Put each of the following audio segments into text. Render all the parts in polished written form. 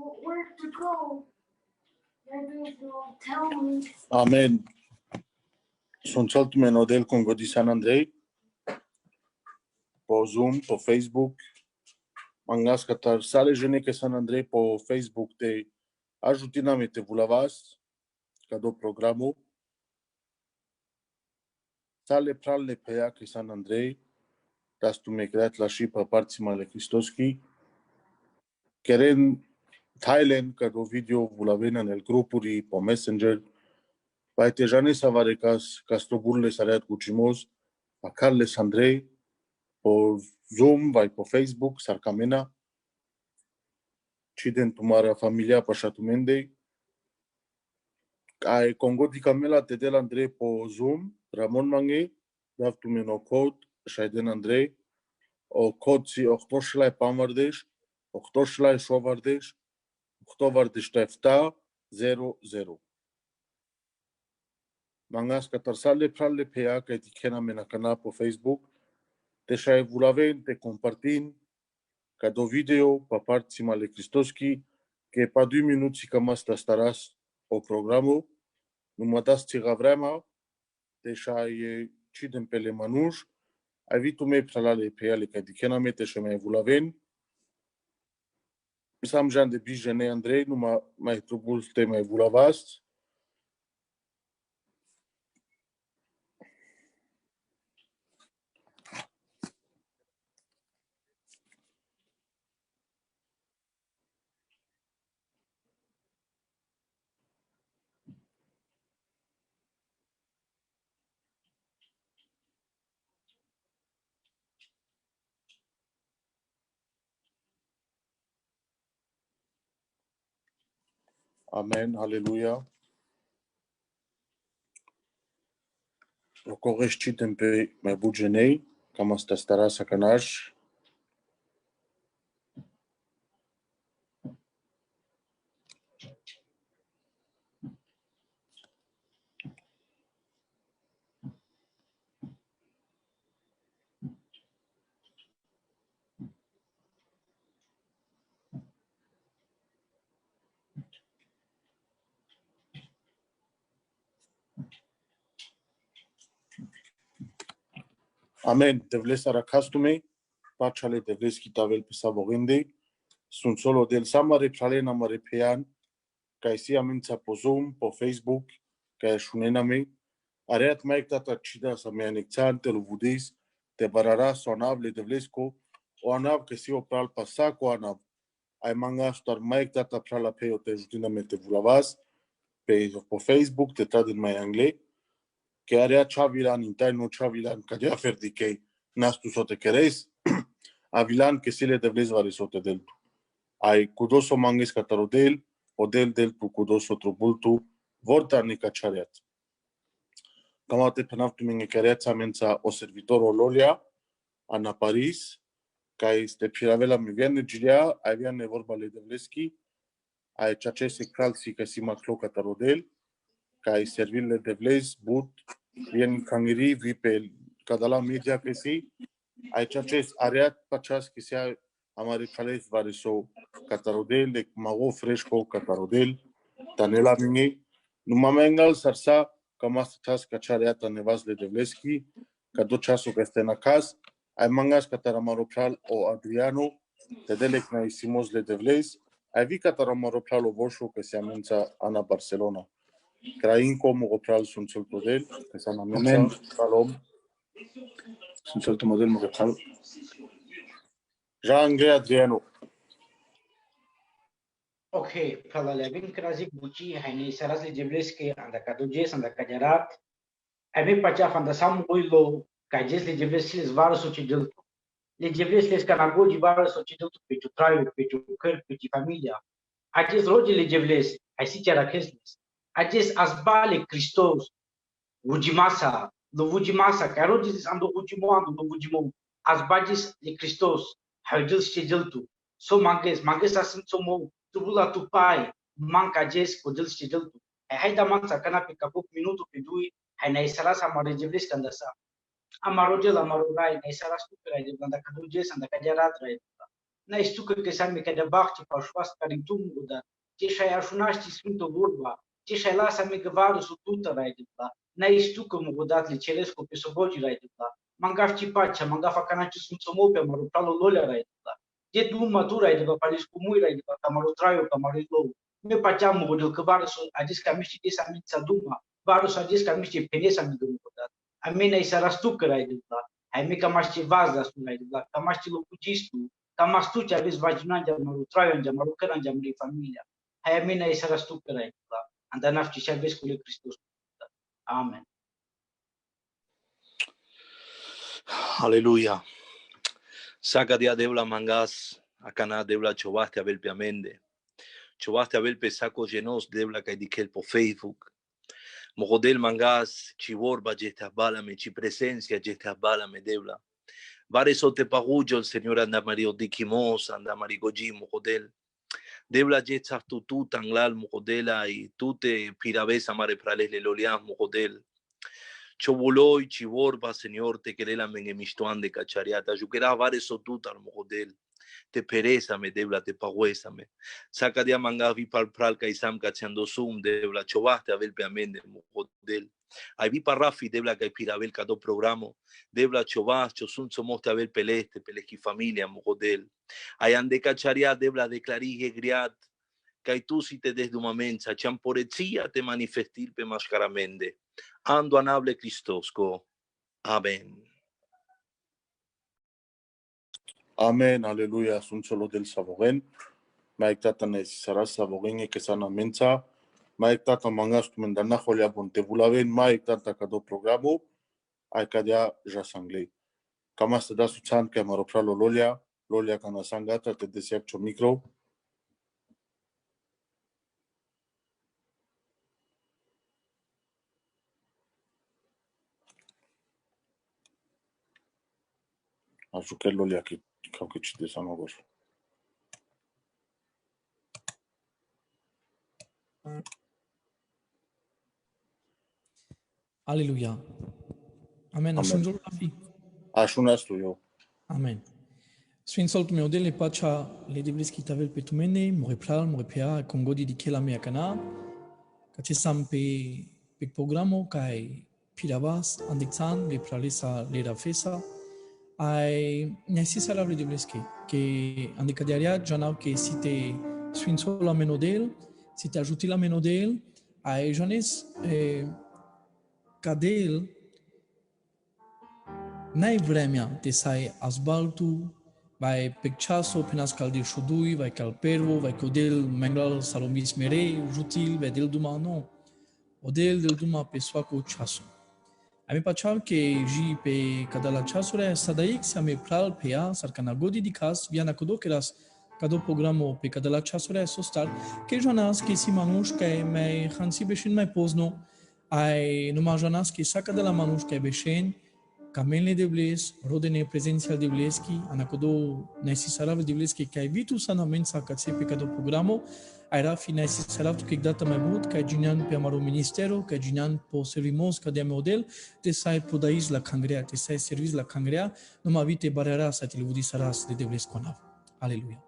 Where to go? Maybe they'll tell me. Amen. Sunt saltul model Congo di San Andrei. Po Zoom, po Facebook. Mangas katar sale jene ke San Andrei po Facebook te ajutina me te vulavas kado programo. Sale pralle peia ke San Andrei. Tas tu me creat la și pe parții male Cristoski. Keren Thailand kado video vulavena nel grupuri po Messenger. Vai te jane savarecas castroburle sareat cucimos a Carles Andrei po Zoom vai po Facebook sarcamena ciden tumara familia pașatumendei ai Congo di Camela te del Andrei po Zoom Ramon Mange dav tumeno code Shaiden Andrei o code si ochtoșlai pamardeș ochtoșlai șovardeș ochtovardeș tefta 00 Mangas katarsale pralle pea que tikena menakana po Facebook te shai vulaven te compartin kado video pa parti male Cristoski que pa 2 minuti kamas tastaras o programo numatas tira vrema te shai chiden pele manush avitu me pralale pea le que tikena me te shai vulaven sam jan de bijene Andrei numa mai trubul te mai vulavast Amen, Halleluja. Okorești tempe mai bugenei, cam asta stara să canaș. Amen. Devles aracastume, pacale devles kitavel pe savorinde. Sunt solo del samare pralena mare pean, ca si amența po Zoom, po Facebook, ca shunena me. Areat mai tata cida sa me anexan te luvudis, te barara sonable devlesco, o anav que si o pral pasa co anav. Ai manga star mai tata prala pe o te jutina me te vulavas, po Facebook te tradin mai anglais. Que area Chavilan interno Chavilan cadea ferdicei nastu sote quereis avilan que si le devles vare sote deltu ai cudoso manges catarodel o del tu cudoso trubultu vorta nica chariat camate penaftu minge quereat amența o servitor Ololia Ana Paris ca este piravela mi viene gilia ai viene vorba le devleski ai chacese calci că si maclo catarodel ca ai servile devles but Vien cangiri vi pe cadala media que si aici acest areat pachas que sea amare cales variso catarodel de mago fresco catarodel tanela mingi numamengal sarsa camas chas cachareata nevas de devleski cado chaso que este na cas ai mangas cataramaropral o Adriano te delec na isimos le devles ai vi cataramaropral o voșu que se amența Ana Barcelona Crain como opral sunt soltodel, que s-a Amen. Shalom. Sunt soltul model măgățal. Jean-André Adriano. Ok, pala levin krazik buci haini saras le jebleske anda kadujes anda kajarat. Ame pacha fanda sam oilo kajes le jebleske zvaro socidel. Le jebleske kanago di varo socidel pe tu traio pe tu căr pe tu familia. Ajes roge le jebles, ai si chara kesnes. Ajes asbale Christos. Vujimasa, do Vujimasa, carodes ando Vujimoando do Vujimo, as badges de Christos, haidil schedeltu. So manges assim somo, tubula tu pai, manca jes kodil schedeltu. Haida mansa kana pe kapuk minuto pe dui, haina isaras amare jeblis kandasa. Amarojel amarogai, na isaras tu pera jeblanda kadu jes anda kajarat rai. N-ai stucă că sami că de bachti pa șoast care tu muda. Ce și-ai așunaști sfântă vorba. Ce și-ai lasă amică varu su tută rai de la. N-ai stucă mudat le cerescu pe sobogi rai de la. Mangaf ci pacea, mangaf acanaci sunt somope, mă rupalo lolea rai de la. De tu matura rai de la, palis cu mui rai de la, camaru traiu, camaru lou. Me pacea mugudel că varu su adis ca miști des amința duma. Varu su adis ca miști penes amică mudat. Amena i sarastucă rai de la. Ai mica maști vazda su rai de la, ca maști locugistu. Cam astuce aveți vaginanja, mă traiu, mă căranja, mă familia. Hai amina i sarastucă rai de la. Andanaf și aveți cu lui Hristos. Amen. Aleluya. Saca dia deula mangas, acana deula chovaste abel pe amende. Chovaste abel pe saco genos deula kai dikel po Facebook. Mogodel mangas, ci vorba jete abalame, ci presencia jete abalame deula. Vare sote pagullo el Señor anda mario dikimos, anda marigoji mogodel. Deula jeta tu tanglal mogodela y tute pirabesa mare prales le lolias mogodel. Choboloi, chivorba, Señor, te querela mengemishtuan de cachariata, yuquera vare sotuta mogodel. Te perésame, debla, te paguésame. Saca de amanga vi pal pral kaisam kachando sum, debla, chovaste abel peamende mogodel. Ay vi parrafi, debla, que pirabel kado programo, debla, chovas, chosun somoste abel peleste, peleski familia mogodel. Ay ande cacharia, debla, declarige griat, que tú si te desdumamenza, champoretzia te manifestir pe mascaramende. Ando anable Cristosco. Amen. Amen, aleluia, Sfântul del Savoren. Mai tata ne sara Savoren que sana mensa. Mai tata mangas tumendana holia bonte vulaven, mai tata cado programo. Ai cadea jasanglei. Cam asta da suțan că mă ropralo lolia cana sangata te desiap cho micro. Ajucă lolia că cam că ci de sanogor. Aleluia. Amen. Ajungem la fi. Așunas tu eu. Amen. Sfințul meu de le pacea le devleski tavel pe tumene, more pral, more pea, congodi di kela mea cana, ca ce sam pe programo kai pilavas andixan le pralesa le rafesa, ai necesar le devleski que andicadiaria janau que si te sfințul la menodel, si te ajuti la menodel, ai jones cadel n-ai vremea de să ai asbaltul, vai pecchaso penas caldir șudui, vai calpervo, vai codel mengal salomis merei, jutil, vai del duma no. Odel del duma pe soaco ceasul. Ami paceal que ji pe cadala ceasure sadaic se ame pral pe ea, sarcanagodi di cas, viana codoceras cado programo pe cadala ceasure sostar, que jonas que si manuș que mai hansi beșin mai pozno, ai numai jonas que saca de la manuș que beșin, Kamenle de bles, rodene prezențial de bleski, anacodo necesarav de bleski, că ai vitu sana mensa ca pe cado programo, era fi necesarav tu că data mai mult, că ginian pe amaro ministero, că ginian po servimos ca de model, te sai podaiz la cangrea, te sai serviz la cangrea, numai vite barera sa te levudi saras de blesconav. Aleluia.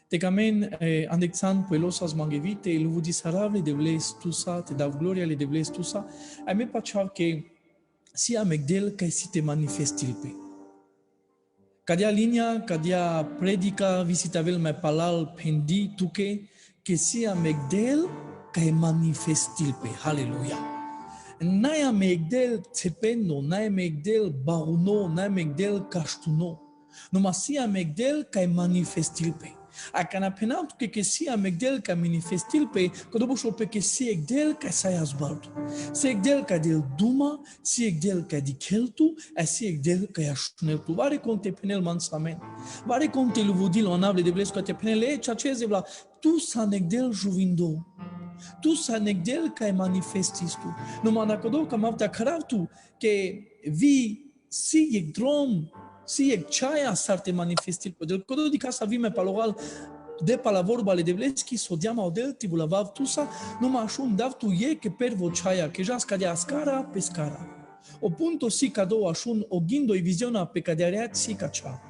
Te camen andexan puelosas mangevite, levudi sarave de bles tusa, te dau gloria le de bles tusa, ai me paceau că si amegdel că si te manifestil pe. Cadea linia, cadea predica, visitavel mai palal pendi tuke, că si amegdel că manifestil pe. Haleluia. N-ai amegdel țepeno, n-ai amegdel bauno, n-ai amegdel caștuno. Numai si amegdel că manifestil pe. Acana penal que si amegdel ca manifestil pe codobușo pe que si egdel ca sai asbaltu. Si egdel ca del duma, si egdel ca di keltu, a si egdel ca așuneltu. Vare conte penel mansamen. Vare conte luvodil onable de blesco te penele ce aceze vla tu sa negdel juvindo. Tu sa negdel ca manifestis tu. Numai dacă do ca mavta caratu que vi si egdrom si e ceaia s-ar te manifestil pe del codo di casa vime paloral de palavorba le devleski sodiama odel tibulavav tusa numai așun dav tu e che per voceaia che já scadea scara pe scara o punto si cadou așun o gindo e viziona pe cadearea si cacea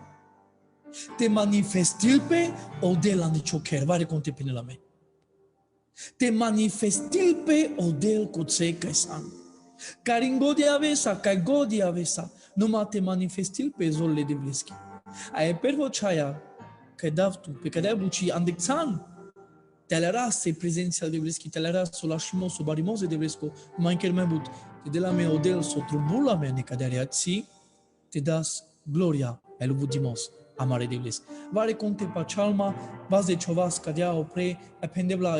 te manifestilpe odel anichoker. Vare conte pene la me. Te manifestilpe odel kotse kaisan. Karingo de avesa, kaigo de avesa. Numa te manifestilpe zolle de vleski. Ae pervo chaya, kaidavtu, pe kaidabuchi andeksan. Telara se prezența de vleski, telara solașimos, sobarimos de vlesko, mai kermebut, te de la me odel sotrubula me necadereații, te das gloria eluvudimos amare de vles. Vare conte pa chalma, baz de chovas cadea opre, apendebla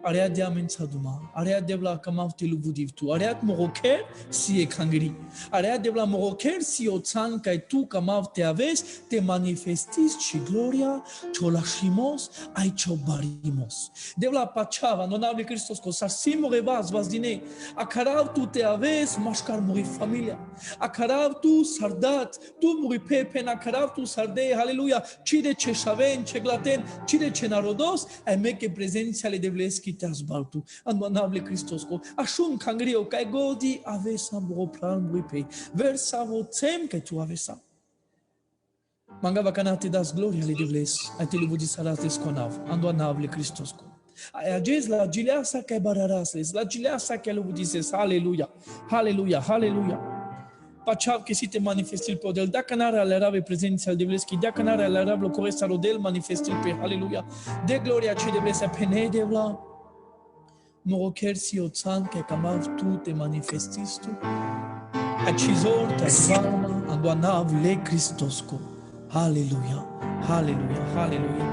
area de amența duma, area de la camav te luvudivtu, area moroker si e kangri, area de la moroker si oțan kai tu camav te aves, te manifestis și gloria, ciolașimos, ai ciobarimos. De la pachava, nonable Christos, co sarsim revas vas dine, acarav tu te aves, mașcar muri familia, acarav tu sardat, tu muri pepen, acarav tu sarde, haleluia, cide ce șaven, ce glaten, cide ce narodos, ai meke prezențiale de vleski te azbaltu, andoanable Cristosco, așun cangrio, ca godi avesa boropral muipei, versa voțem că tu avesa. Mangava cana te das gloria le devles, ai te luvudi saras desconav, andoanable Cristosco. Ai ages la gileasa ca bararasles, la gileasa ca luvudises, aleluia, aleluia, aleluia. Pachav che si te manifestil pe odel, dacă n-are alerave prezența al devleski, dacă n-are alerave lo coresa rodel manifestil pe, aleluia, de gloria ce devlesa pene devla, moroker si oțan că camav tu te manifestis tu, acizor te azvarma, andoanav le Cristosco, aleluia, aleluia, aleluia,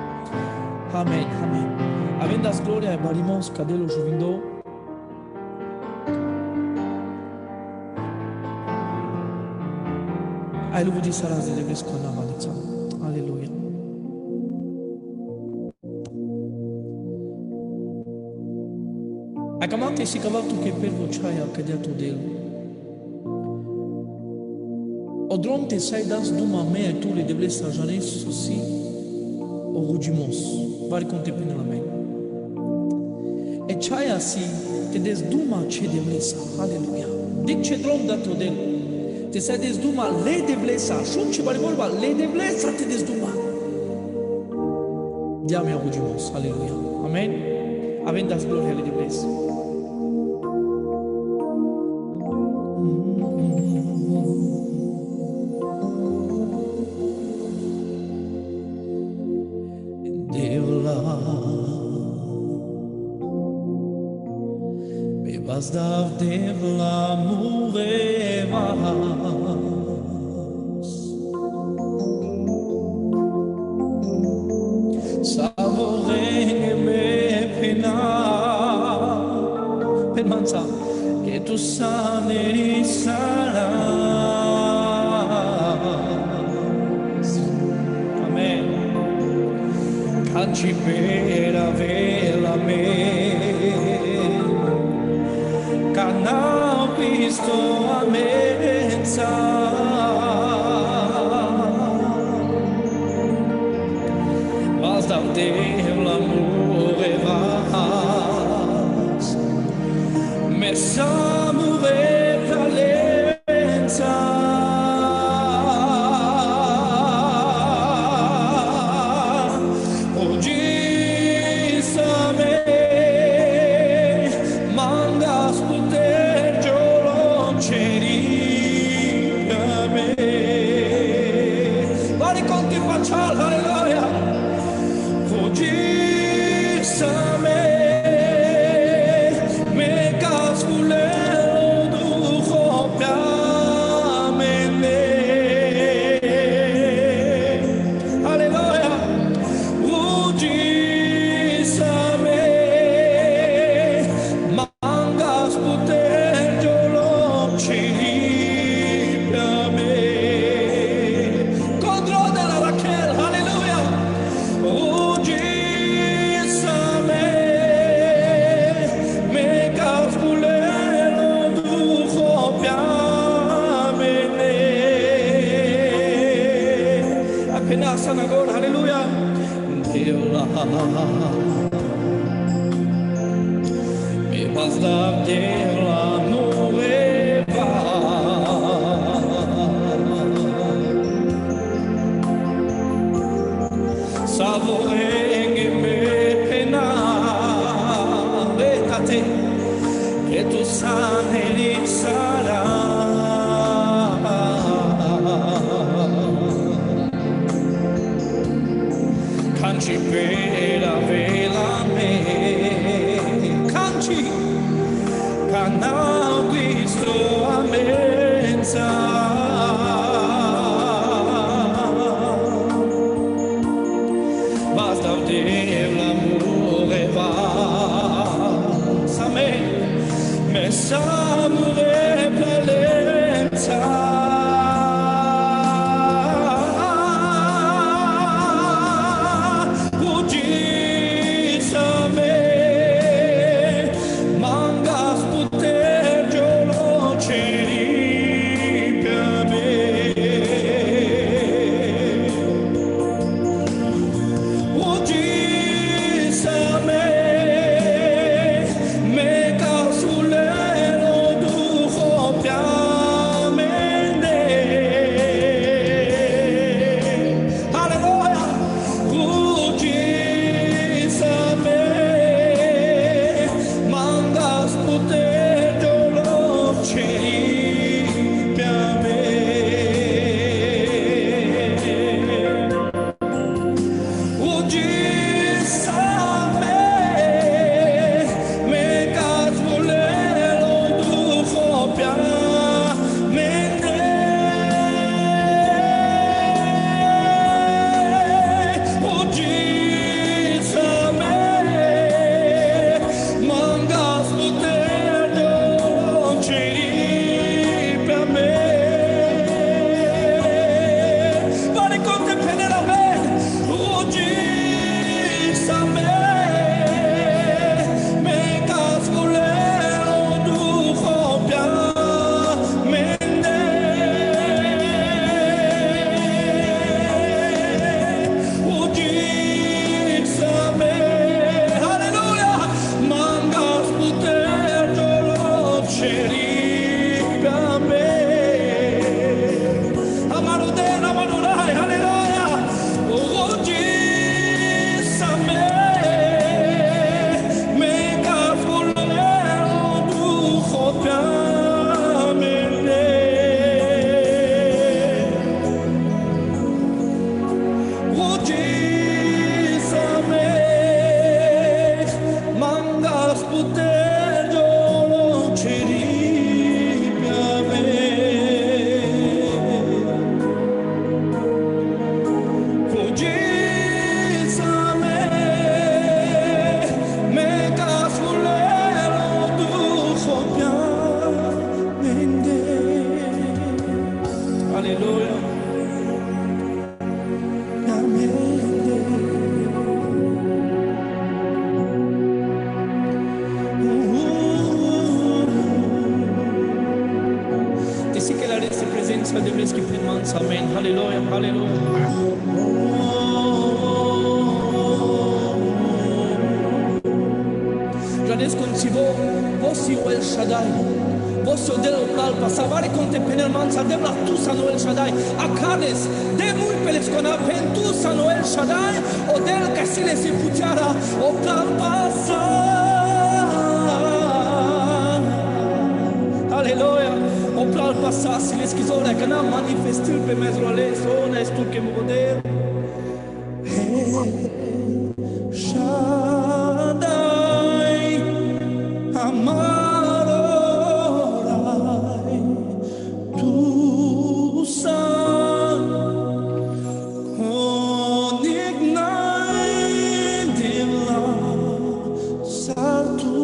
amen, amen. Avendas gloria e barimos cadelo juvindo, ai luvudi saras de devles con avanița, aleluia. Acamante si cavato che per vocciaia cadeato del. Odronte sai das duma mea tu le devles sajanes sosi o rugimos, vari conte pene la me. E chaia si te des duma ce devles, aleluia. Dic ce drom dato del. Te sai des duma le devlesa, șun ce bari vorba, le devlesa te des duma. Diame o rugimos, aleluia. Amen. Avem das gloria le devlesa. Dav devla murevas Savore me pena Penmanța Che tu sane saras Amen Canci per avela me Canal visto a mensa Vas da Deu l'amore vas Messa mure valenza Me vas da Deu l'amore vas tu saneli sarà. Canci per la vela me, canci, canal Cristo a mensa. Basta Deus l'amore va, sa me s'amore plelenza. Amen. Hallelujah. Hallelujah. Gradesc consigo vosi o El Shaddai. Vosi o del palpa. Savare conte penelmanza debla tu sano El Shaddai. Acanes de muy pelescona pentu sano El Shaddai. O del casile si putiara o palpa sa. Aleluia. O plal passa si le schizone che non manifestil pe mezro le sone stu che mo poder. Shaddai amarorai tu san onignai dilla sartu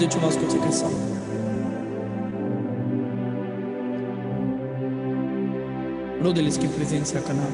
de chumas kote kesa. Lodeles que presença canal.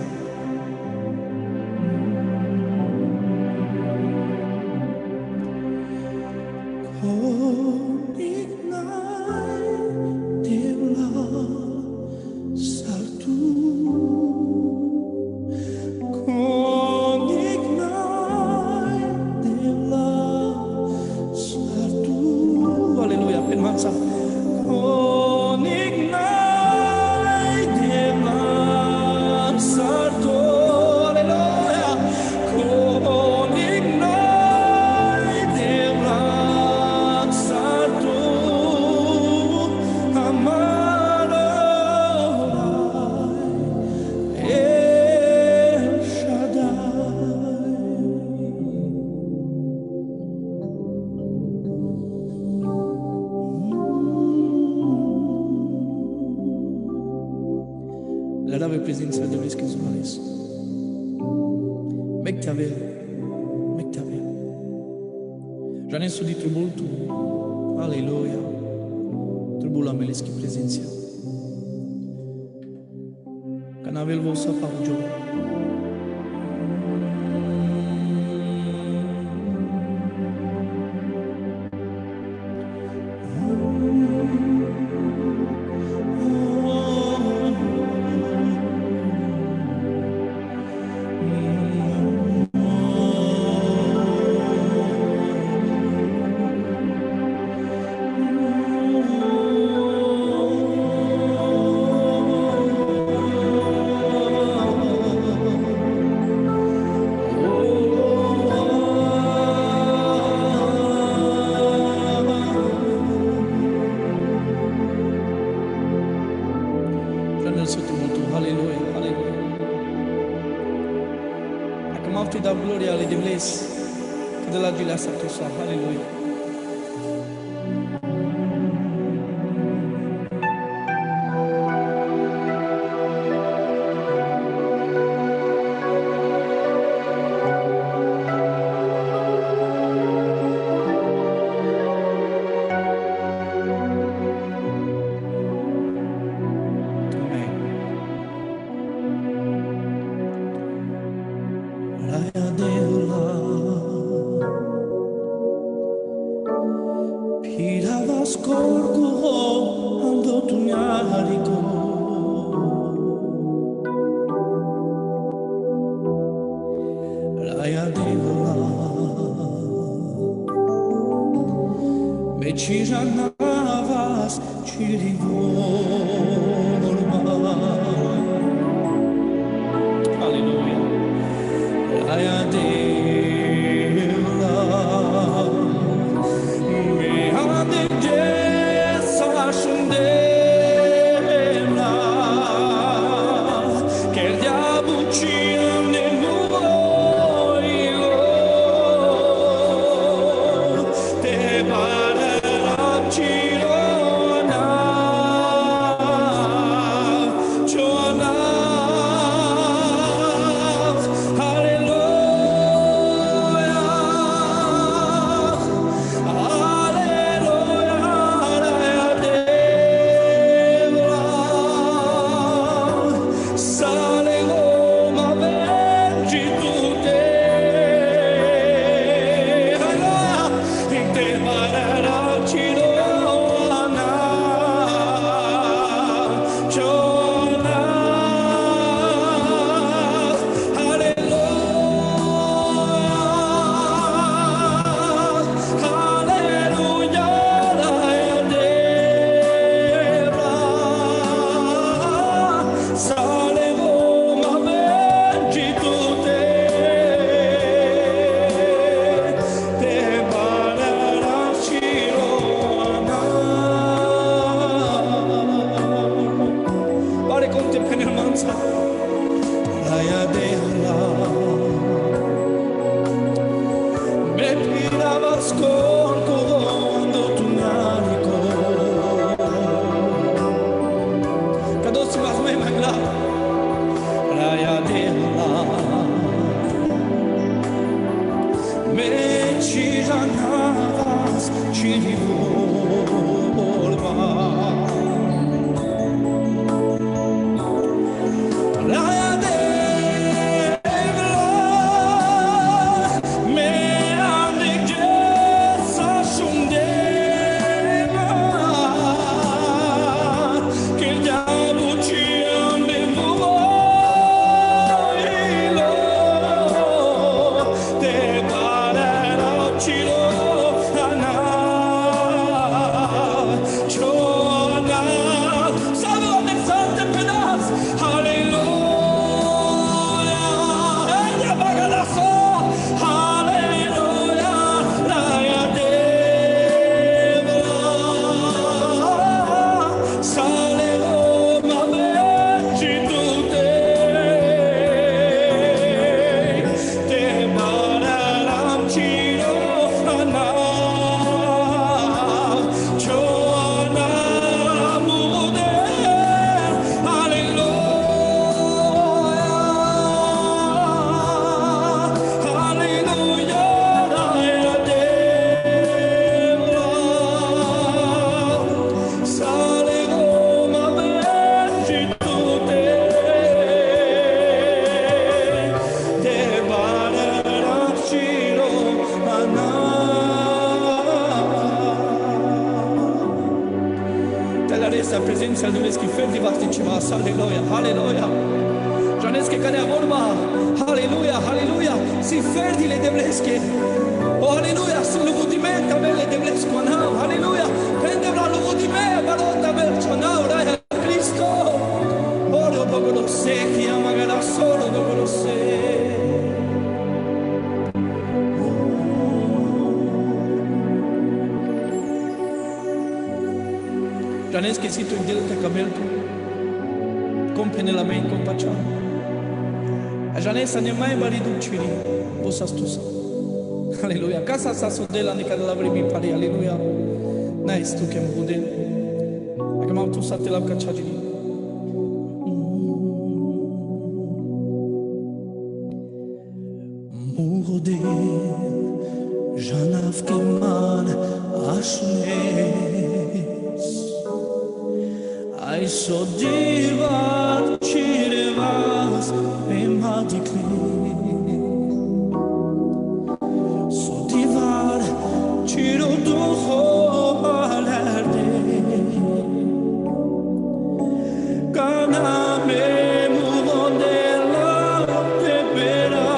La rave presența de Leschi Zulares. Mectavel. Janesu di tribultu. Aleluia. Tribula Meleschi presența. Canavel vou să fac joc. Da gloria ale Dumnezeu, că de la Gilead s-a dus, aleluia. Me ci más chirivolva. Raya devla me andikce saçundeva kirda buçiyam bevuilo te parera chiro ana chona salvo de sante penas hallelujah ella bagala so hallelujah raya devla salvo mame chitute te pararam chiro ana chona mude hallelujah raya devla salvo mame chitute te pararam chiro ana. Tela resta prezența lui Dumnezeu ferdi vasti ceva, aleluia, aleluia. Janesc că ne vorba, aleluia, aleluia. Si ferdi le devlesche. O aleluia, sunt lugudimenta belle devlesco, anau, aleluia. Prende la lugudime, barotta vercionau, raia Cristo. Oro dogolo se, chiama gara solo dogolo se. Janesc că situ in delta cabelto. Compene la main compaccia. A Janesc ne mai maridu ciri, bosa stusa. Aleluia. Casa sa sodela ne care la vremi pari, aleluia. Nice tu kem budel. Aga mam tu sa te la cacciagini. Murde Janav keman ashnes Ai so divar chirevas emadikle So divar chiro duho alerde Kaname muvondela tepera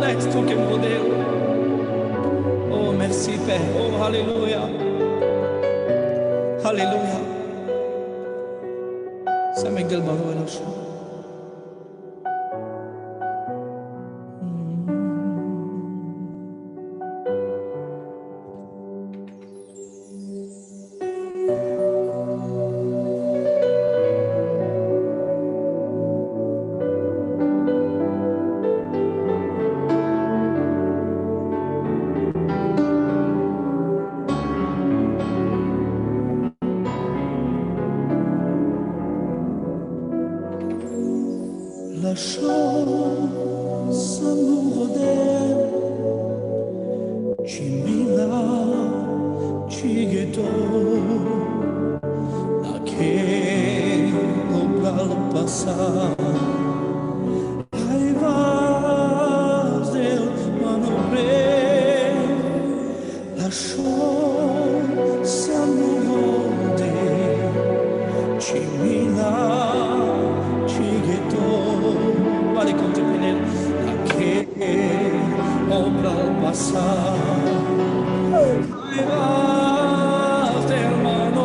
reconnaître toi comme modèle. Oh, merci Père. Oh, Alléluia. Alléluia. Ça m'égale baro et la chou. La chance amoureux d'elle, Chimila, Chigueto, la que al pasar, hay vas del manobre, la chance amoureux d'elle, Chimila, Chigueto. Vale contemplar la que obra al pasar. Ay, vas de hermano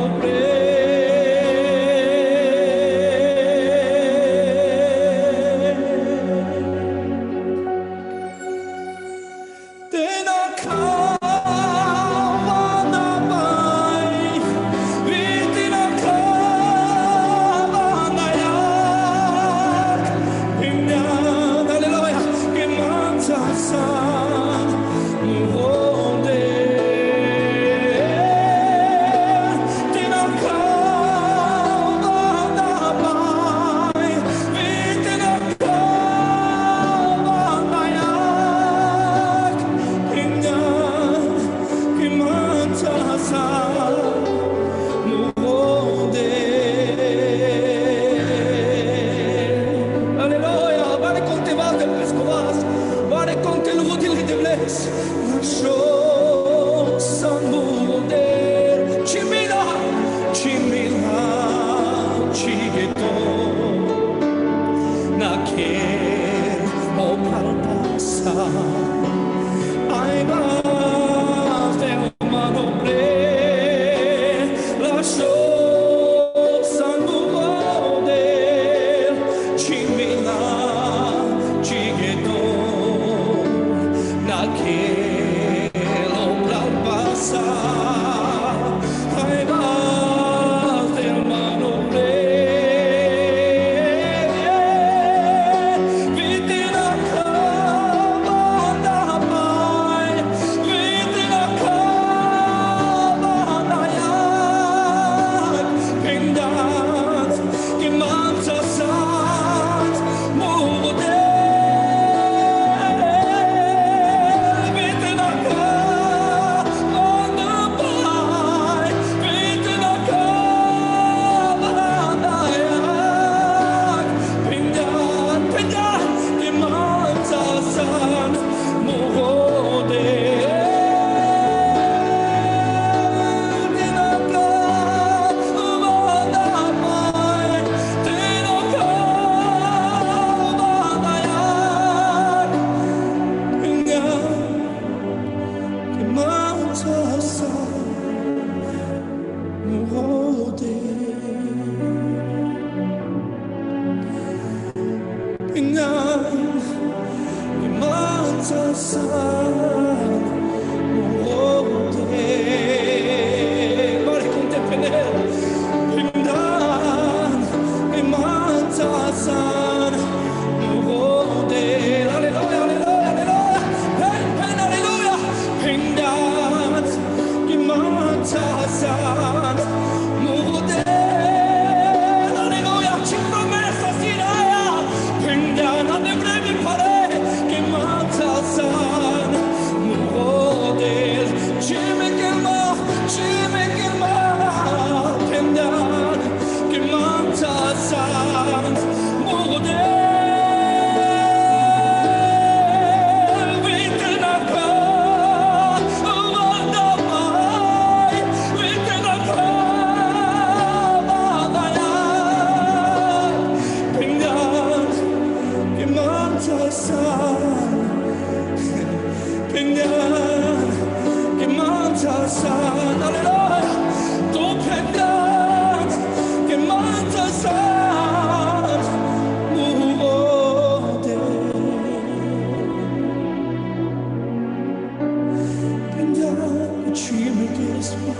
mesmo,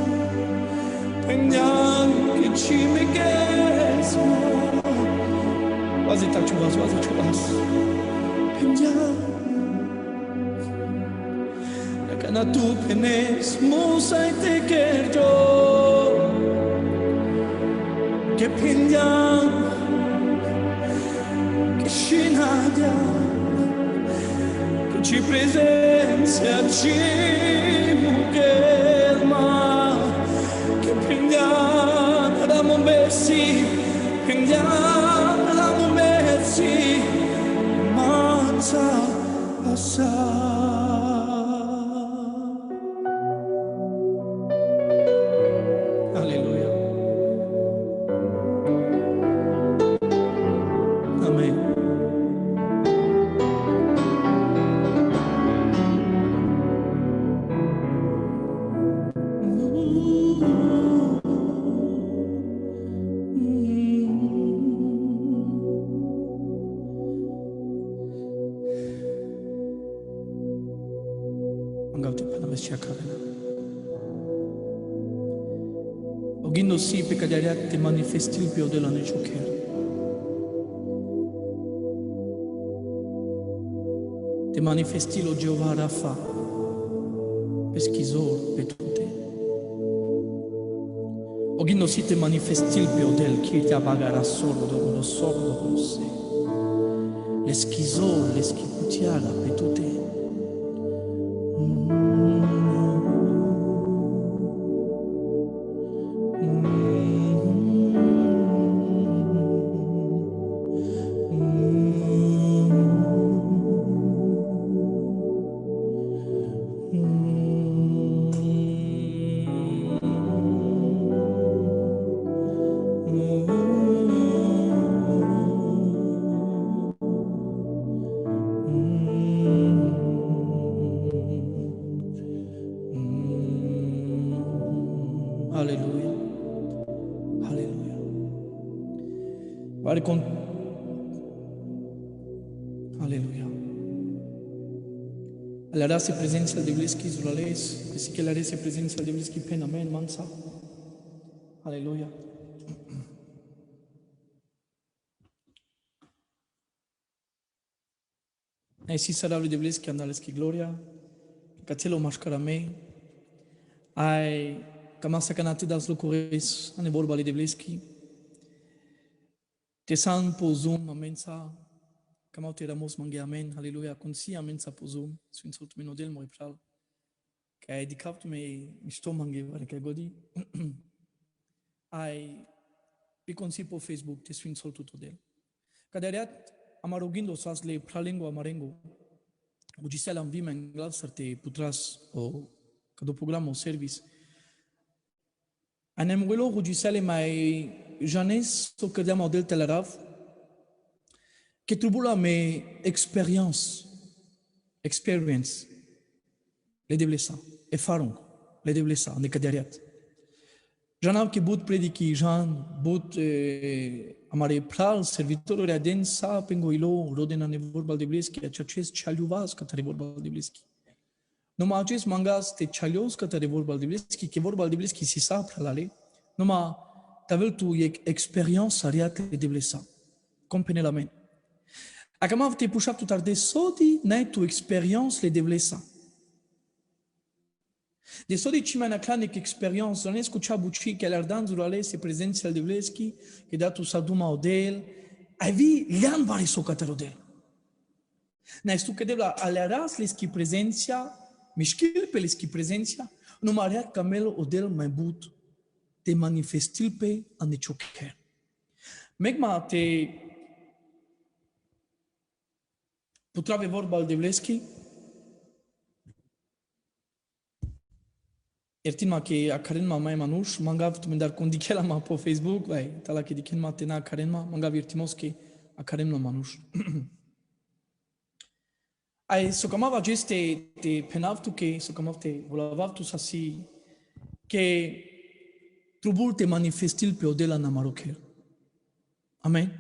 prendiamo che ci mesmo, quasi tachubas, prendiamo, la cana tu penesmo, sai te che yo, che prendiamo, che scinadia. Ci presenza, ci mugelma, che prendiamo la momessi, prendiamo la momessi, manza passa. Alleluia. Amen. Ogino si pecadariat te manifestil pe de la nechoker. Te manifestil o Jehovah Rafa, pesquisor pe tute. Ogino si te manifestil pe odel ki te abagara sordo se. L'esquizor, l'esquiputiara pe tute. Alleluia. Alleluia. Pare con... Alleluia. Alla se presența de Evleski zulales, si che la se presența de Evleski pen amen mansa. Alleluia. E si sarà de Evleski andaleski gloria, cățelo mașcarame, ai cam să canate das lucruri, ane vorba de Evleski. Te san po Zoom amensa, cam au te ramos mangi amen, Alleluia, consi amensa po Zoom, Sfințul Minodel Moripral, că ai dicapt me mișto mangi, vare că godi, ai pe consi po Facebook te Sfințul Tutodel. Că de-aia am arogindo să le pralengo amarengo, ugisel am vime în glad să te putras o că do program o service. Anem gwelo ugisel mai janes so că de-am odel telerav, que trubula me experience, le deblesa, erfahrung, le deblesa, ne kaderiat. Janam que but prediki, Jan, but amare pral, servitorul aden sa pengoilo, rodena ne vorba de bleski, acest chaliuvaz către vorba de bleski. Numai acest mangas te chalios către vorba de bleski, că vorba de bleski si sa pralale, numai tavel tu experience ariat de blesa. Compene la men. Acum te pușap tu tarde sodi, n-ai tu experience le de blesa. De sodi ci mai naclanic experience, non escu cea buci che l'ardan zurale se prezenția al de bleschi, che datu sa duma odel, ai vi lean vari so caterodel. N-ai stu că de la aleras leschi prezenția, mișchil pe leschi prezenția, nu mareat camel odel mai but, te manifestil pe aneciocher. Megma te putrave vorba al de bleschi, Ertima che a Karenma mai manush, mangav tu mendar condikela ma po Facebook, vai, tala che diken ma tena Karenma, mangav ertimos che a Karenma manush. Ai so kamava geste te penavtu che so kamavte volavavtu sasi che trubul te manifestil pe odela na maroker. Amen.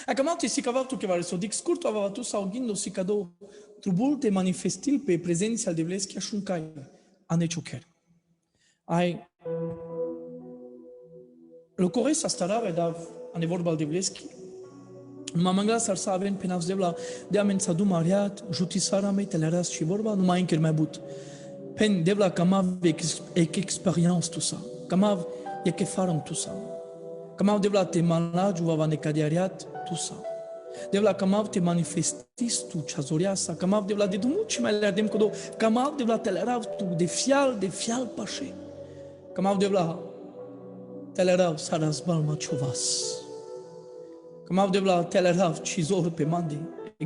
A kamavte si kavavtu che vare so dic scurt avavatu sau gindo si cado trubul te manifestil pe prezența de vleschi ashunkai. Aneciocher. Ai, lucrezi asta rare, dar ane vorba de vleski. M-am manglat să avem pe navs de amen să dum ariat, jutisara mei teleras și vorba, nu mai încă mai but. Pen devla camav experience tout ça. Camav e que faram tout ça. Camav devla te malaj va necadiariat tout ça. Devla camav te manifestis tu chazoriasa, camav devla de dumuci mai le dem codo, camav devla telerav tu de fial pașe. Camav devla telerav saras balma chovas. Camav devla telerav cizor pe mandi,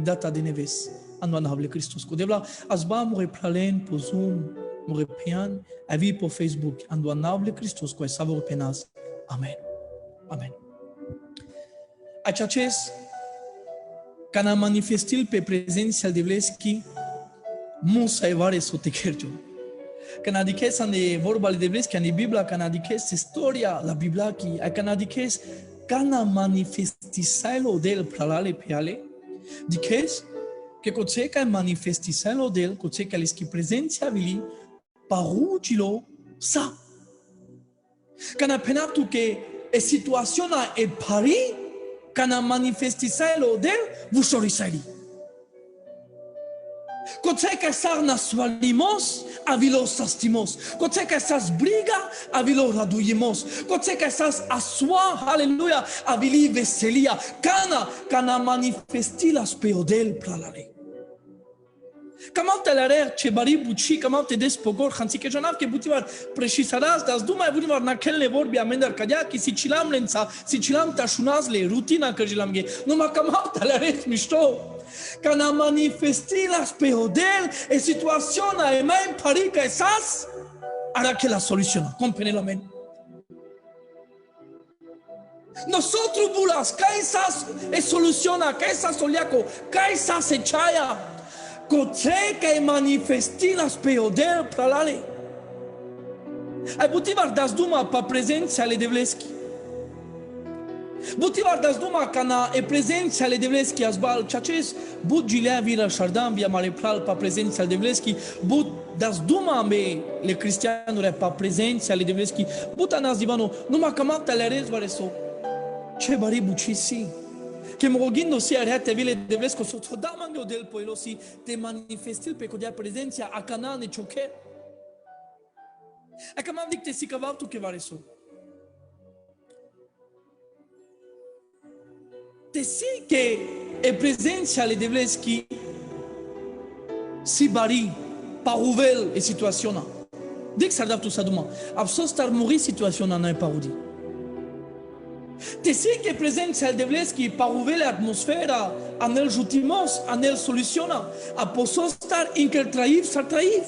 data de neves. Andoanable Christus. Cu devla azba more pralen po Zoom, more pian, avi po Facebook. Andoanable Christus cu savor penaz. Amen. Amen. Acest cana manifestil pe prezența de vleski musa evare sote kerjo. Cana adikes ane vorba de vleski ane Biblia, cana adikes istoria la Biblia ki, cana adikes cana manifestisailo del pralale piale, dikes che coceca manifestisalo del coceca leski presenza vili parugilo sa. Kana penatu che e situaziona e pari kana manifestisalo del vusorisali. Coceca sarna svalimos avilo sastimos. Coceca sas briga avilo raduimos. Coceca sas asua haleluya avili veselia. Kana manifestilas peodel pralale. Camav te larer ce bari buci, camav te despogor, hansi că janav că butivar preșisaraz, dar dumai butivar nakelle vorbi amender cadea, că si cilam lența, si cilam tașunazle, rutina că jilam ge, numai camav te larer mișto. Cana manifestilas peodel e situaționa e mai parica esas, ara que la soluciona, compene la men. Nosotros bulas, ca esas e soluciona, ca esas soliaco, ca esas e chaya. Coceca e manifestilas peodel pralale. Ai butivar das duma pa prezența ale devleski. Butivar das duma cana e prezența ale devleski azbal chaces but gilea vira shardam via mare pral pa prezența ale devleski but das duma me le cristianuri pa prezența ale devleski but anas divano numa camata le rezvare so ce bari bucisi. Che morogindo si arete vile de vesco sotto damando del poelosi te manifestil pe codia prezența a canane choke. A camam dicte si cavavtu che vare so. Te si che e prezența le devleski si bari paruvel e situaționa. Dic s-ar da tu sa duma. Absos star muri situaționa na e parudi. Te si che prezența al devleski paruvele atmosfera anel jutimos, anel soluciona. A poso star inkel traiv, sar traiv.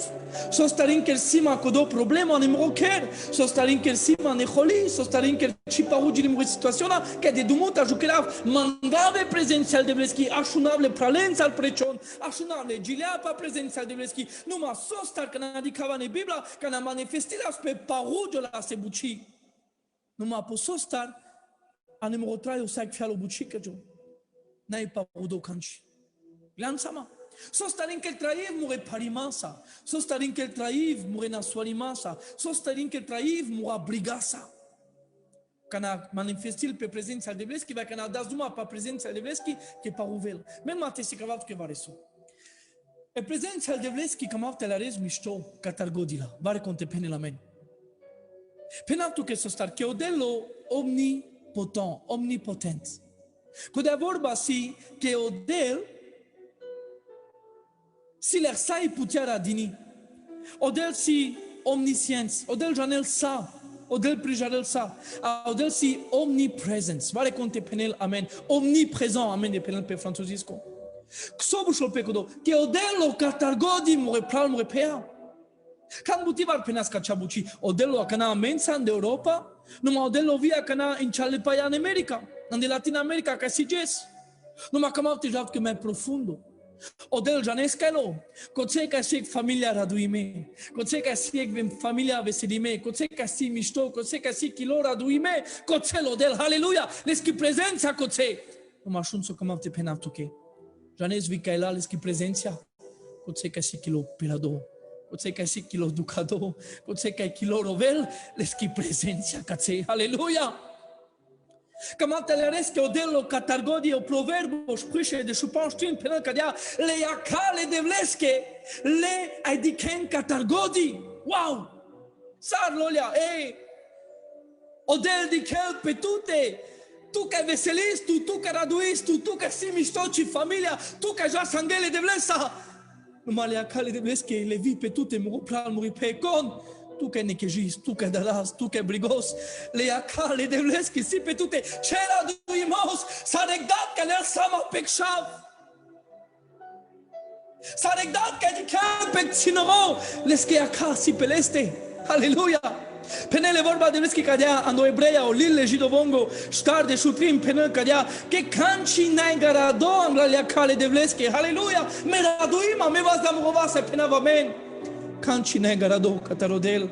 So star inkel sima codo problema ne mroker. So star inkel sima ne holi. So star inkel ci parugi ne muri situaționa. Che de dumuta jucelav mangave prezența al devleski. Așunavle pralența al precion. Așunavle gilea pa prezența al devleski. Numai so star că n-adicava ne Biblia, că n-a manifestilas pe parugio la se buci. Numai poso star a numero 3 o sai fialo bucică jo n-ai parudo canci lansama so starin che traiv mure parimansa so starin che traiv mure nasualimasa so starin che traiv mura brigasa kana manifestil pe prezența de vleski va kana das duma pa prezența de vleski che paruvel men mate si cavat che vare so e prezența de vleski camavte la rez mișto catargodila vare conte pene la men penatu che so star che odello omnipotent. Când vorba si că odel si lersai puterea dini. Odel si omnisciență, odel janel sa, odel prijarel sa, odel si omnipresence. Vale conte penel amen. Omnipresent amen de penel pe francezisco. Sobușol pe codo că odel lo catargodi more pral more pea. Can butivar penasca chabuci odelo cana amensa în Europa. Numai odelo via cana în Chalepaia în America, în Latin America ca siges. Numai cam alte jav că mai profundo. Odel janescalo, coceca sieg familia raduime, coceca sieg familia veselime, coceca si mișto, coceca si kilo raduime, cocel odel, haleluia, leski prezența coce. Numai șunțo cam alte penaptuche. Janes vicaila leski prezența, coceca si kilo pirado. Coțe ca si kilo ducado, coțe ca kilo rovel, leski prezenția cațe, aleluia! Kamateleres que odelo katargodi o proverbo sprische de chupanstrin penal kadia le yakale de vleske le aidiken katargodi wow sar lolia odel dikel petute tu ca veselis tu ca raduis tu ca simistoci familia tu ca ja sangele de vlesa numai le yakale de vleske le vi petute mu pral mu pecon tu că necejis, tu că dalas, tu că brigos, le acale de vleski si pe tute, cela duimos, s-a regdat că le-a sama pecșav. S-a regdat că adică pe ținămo, leski acasă si pe leste. Aleluia! Penele vorba de vleski cadea, ando ebreia, o lille jidovongo, ștar de șutrim penel cadea, că canci n-ai garado în la acale de vleski. Aleluia! Me raduima, me vas da murovasa penavamen. Canci negarado catarodel,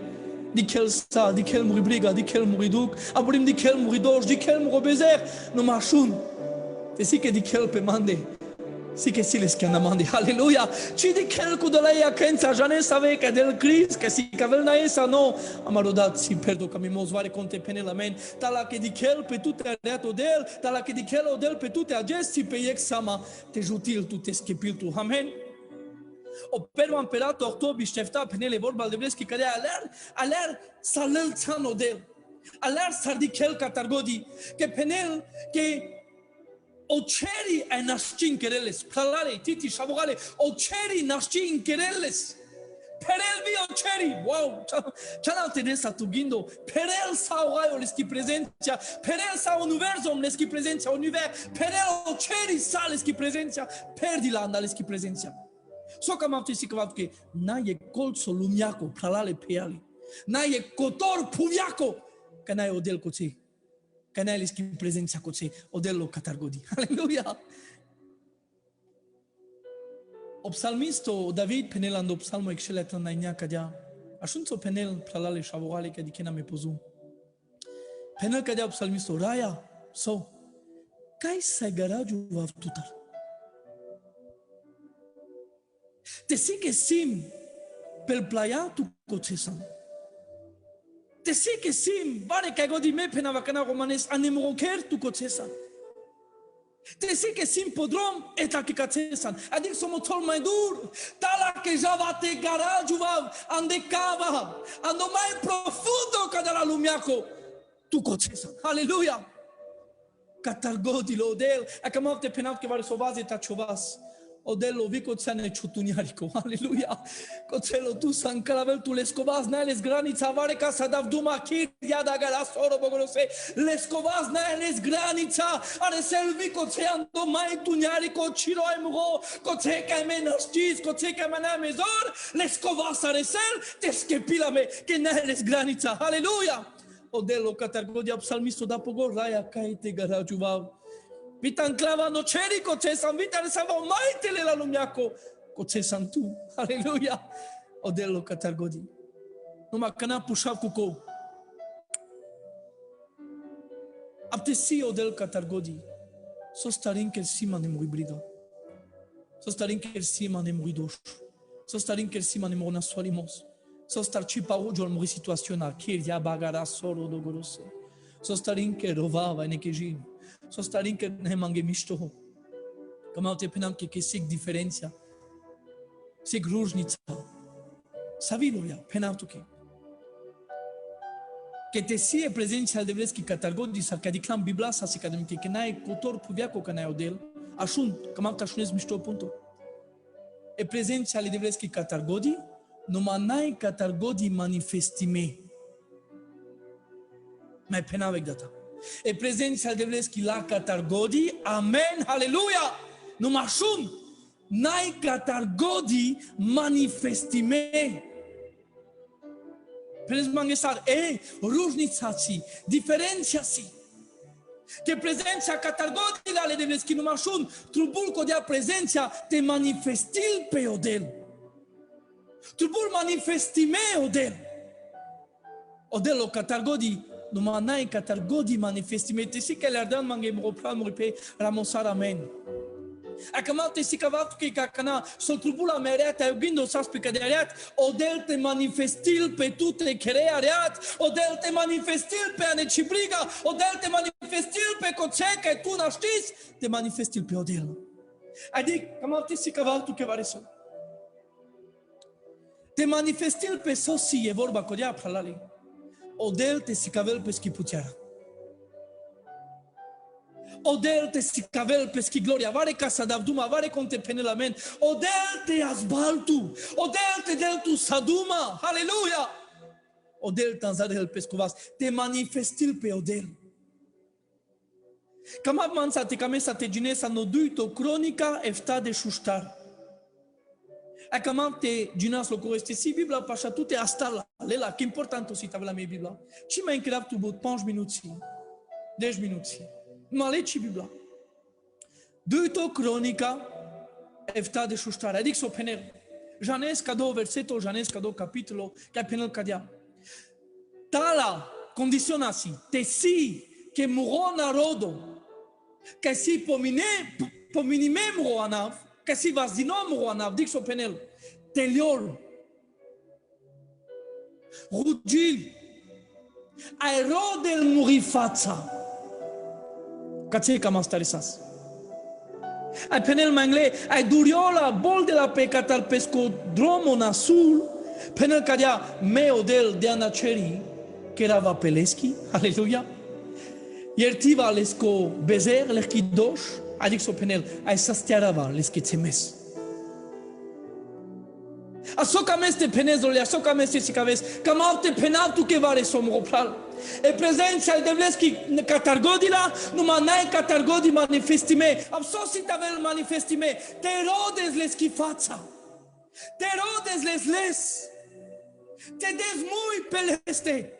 dikel sa, dikel muribriga, dikel muriduc, aburim dikel muridosh, dikel murobezer, no mashun. Te si che dikel pe mande, si che si les chiana mande, aleluia. Ci dikel cu de la ea kenza, jane save că del cris, că si cavel na esa no, amarodat si perdo ca mimos vare conte penel amen, tala che dikel pe tu te areato del, tala che dikel odel pe tu te agesti pe ex sama, te jutil tu te schepil tu, amen. O perul imperator Tobi ștefta penele vorba de vleski care aler să lălțan odel, aler să ridikel catargodi, că penel că o ceri ai nasci în kereles, pralare titi șavogale, o ceri nasci în kereles, perel vi o ceri, wow, cealaltă nesa tu gindo, perel sau ai o leski prezenția, perel sau universum leski prezenția, univers, perel o ceri sa leski prezenția, perdi la anda leski prezenția. So că m-am tăisit că că n-ai colțo lumiaco, pralale pe ale. N-ai cotor puviaco, că n-ai odel coței. Că n-ai leski prezența coței, odello catargodi. Aleluia! O psalmisto David penelando psalmo excelet în nainea cadea. Așunțo penel pralale șavoale că dicena me pozum. Penel cadea psalmisto raia, so, cai sai garaju vav tutar. Te si che sim pel playa tu cocesan. Te si che sim vare că godi me pena vacana romanes anemroker tu cocesan. Te si che sim podrom eta che cacesan. Adic somo tol mai dur. Tala che java te garaju vav ande cava ando mai profundo ca de la lumiaco tu cocesan. Aleluia. Catargodi lo del acamov te penat che vare sovaze ta chovas. Odello vi coțane ciutuniarico, aleluia. Coțelo tu sancalavel tu lescovaz nales granica vare ca să dav duma chiria da gala soro bogolose. Lescovaz nales granica are selvi coțeando mai tuniarico ciro ai muro coțe ca me nastis coțe ca mana mezor lescovaz are sel te schepilame che nales granica, aleluia. Odello catargodia psalmisto da pogor raia caite garajuva. Vitan clava no ceri cocesan, vitan sava maitele la lumiaco cocesan tu, aleluia, odello catargodi. Numai că n-a pușat cu co. Aptesi odel catargodi, so starin che sima ne muribrido, so starin che sima ne muridoș, so starin che sima ne morna solimos, so star ci paujol muri situaționa, chiria bagara soro dogorose, so starin che rovava nekejin. So starin că ne mange mișto. Că m-au te penam că sig diferența. Sig ružnica. Saviloia, penam tu că. Că te sie prezența al devleski catargodi sa că diclam Biblia sa se cadem că n-ai cotor puviaco că n-ai odel. Așun, că m-am tașunez mișto punto. E prezența al devleski catargodi, numai n-ai catargodi manifestime. Mai penam vec data. E prezența de vleski la catargodi, amen, aleluia, numai șun, n-ai catargodi manifestime. Prez mangesar, ružnica si, diferenția si. Că prezența catargodi ale de vleski numai șun, trubul codea prezența te manifestil pe odel. Trubul manifestime odel. Odello catargodi, numai n-ai catargodi manifestime, te si că le-ar da mange mroplan pe ramosar amen. Acum te sicavato che cacana sotrubula mereata e gindo sas pecaderiat o del te manifestil pe tutte creariat o del te manifestil pe ane cibriga o del te manifestil pe coceca e tu nastis te manifestil pe odel. Adică cam te sicavato che vareso. Te manifestil pe sosi e vorba codia pralali. Odel te sicavel pe schiputiara. Odel te sicavel pe schi gloria. Vare casa davduma, vare conte penelamen. Odel te asbaltu. Odel te deltu saduma. Aleluia. Odel tanzadel pe scuvas. Te manifestil pe odel. Cam avanța te camesa te ginesa no duito cronica efta de șuștar. Acum te ginas loco este si Biblia pasha tu te astala lela que importante si tava la mia Biblia. Ci mai încreap tu bot 5 minuti. 10 minuti. Ma leci Biblia. Duito cronica efta de șuștar. Adică so penel. Janes cado verseto, Janes cado capitolo, che penel cadia. Tala condicionasi te si che muro narodo. Che si pominime muro anav. Că si vas din nou moroanav, dic so penel, teliol, rugil, aerodel muri fața. Ca ce cam asta risas. Ai penel mangle, ai duriola, bol de la pecatal pesco dromo nasul, penel cadea meo del de anaceri, che era peleschi, aleluia. Iertiva lesco bezer, lerchidoș, adică so penel, ai sastiarava leschițemes. Asoka meste penezole, asoka meste sicaves, cam alte penaltu che vare somroplal. E prezența al devleschi catargodila, numai n-ai catargodi manifestime, absosit avel manifestime, te rodes leschi fața, te rodes les, te dezmui peleste.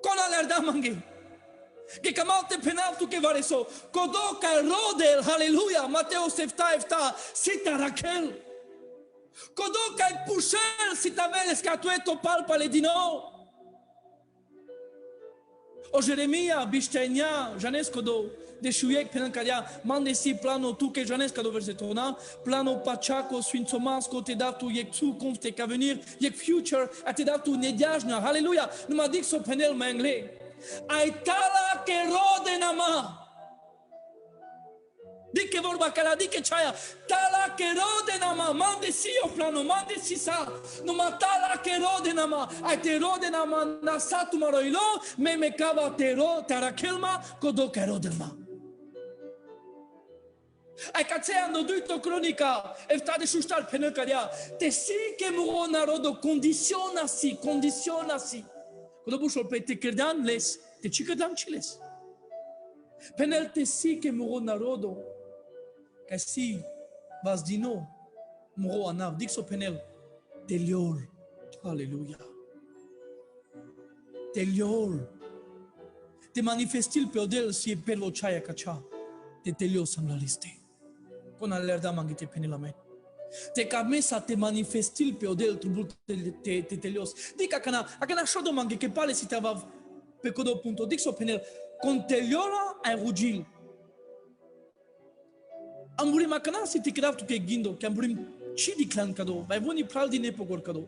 Con alerda manghi. Che camalte penaltu che vare so, codoca rodel, halleluja, Mateo efta, sita Rachel. Codoca e pușel, sita veles, ca tueto palpale din nou. O Jeremia, biștenia, janesco do, de șuiec penal cadea, mande si plano tu che janesca do versetona, plano paciaco, sfințomasco, te datu iec tu confte ca venir, iec future, a te datu nediajna, halleluja, numai dic so penel mangle. Ai tala che rode nama. Dice vorba că la dice ceaia, tala che rode nama, mande si o plano, mande si sa, numai tala che rode nama, ai te rode nama, nasatu maroilo, me cava te ro, te arachelma, codo che rode nama. Ai ca ce hanno duito cronica, efta de șuștar penel cadea, te si che muro narodo condiționasi. Când bușul pe te credeam les, te ci credeam ciles. Penel te si che muro narodo, ca si vas din nou muro anav, dic so penel, te liol, aleluia. Te liol, te manifestil pe odel si e pervo ceaia ca cea, te liol sam la liste. Con alerda manghite penela mea. Te camesa te manifestil pe odel trubul te telios. Dic acana shodo mangi che pale si tava pe codo punto. Dic so penel con teliola ai rugil. Amburim acana si te craft che gindo che amburim ci di clan cado. Vai voni pral din epogor cado.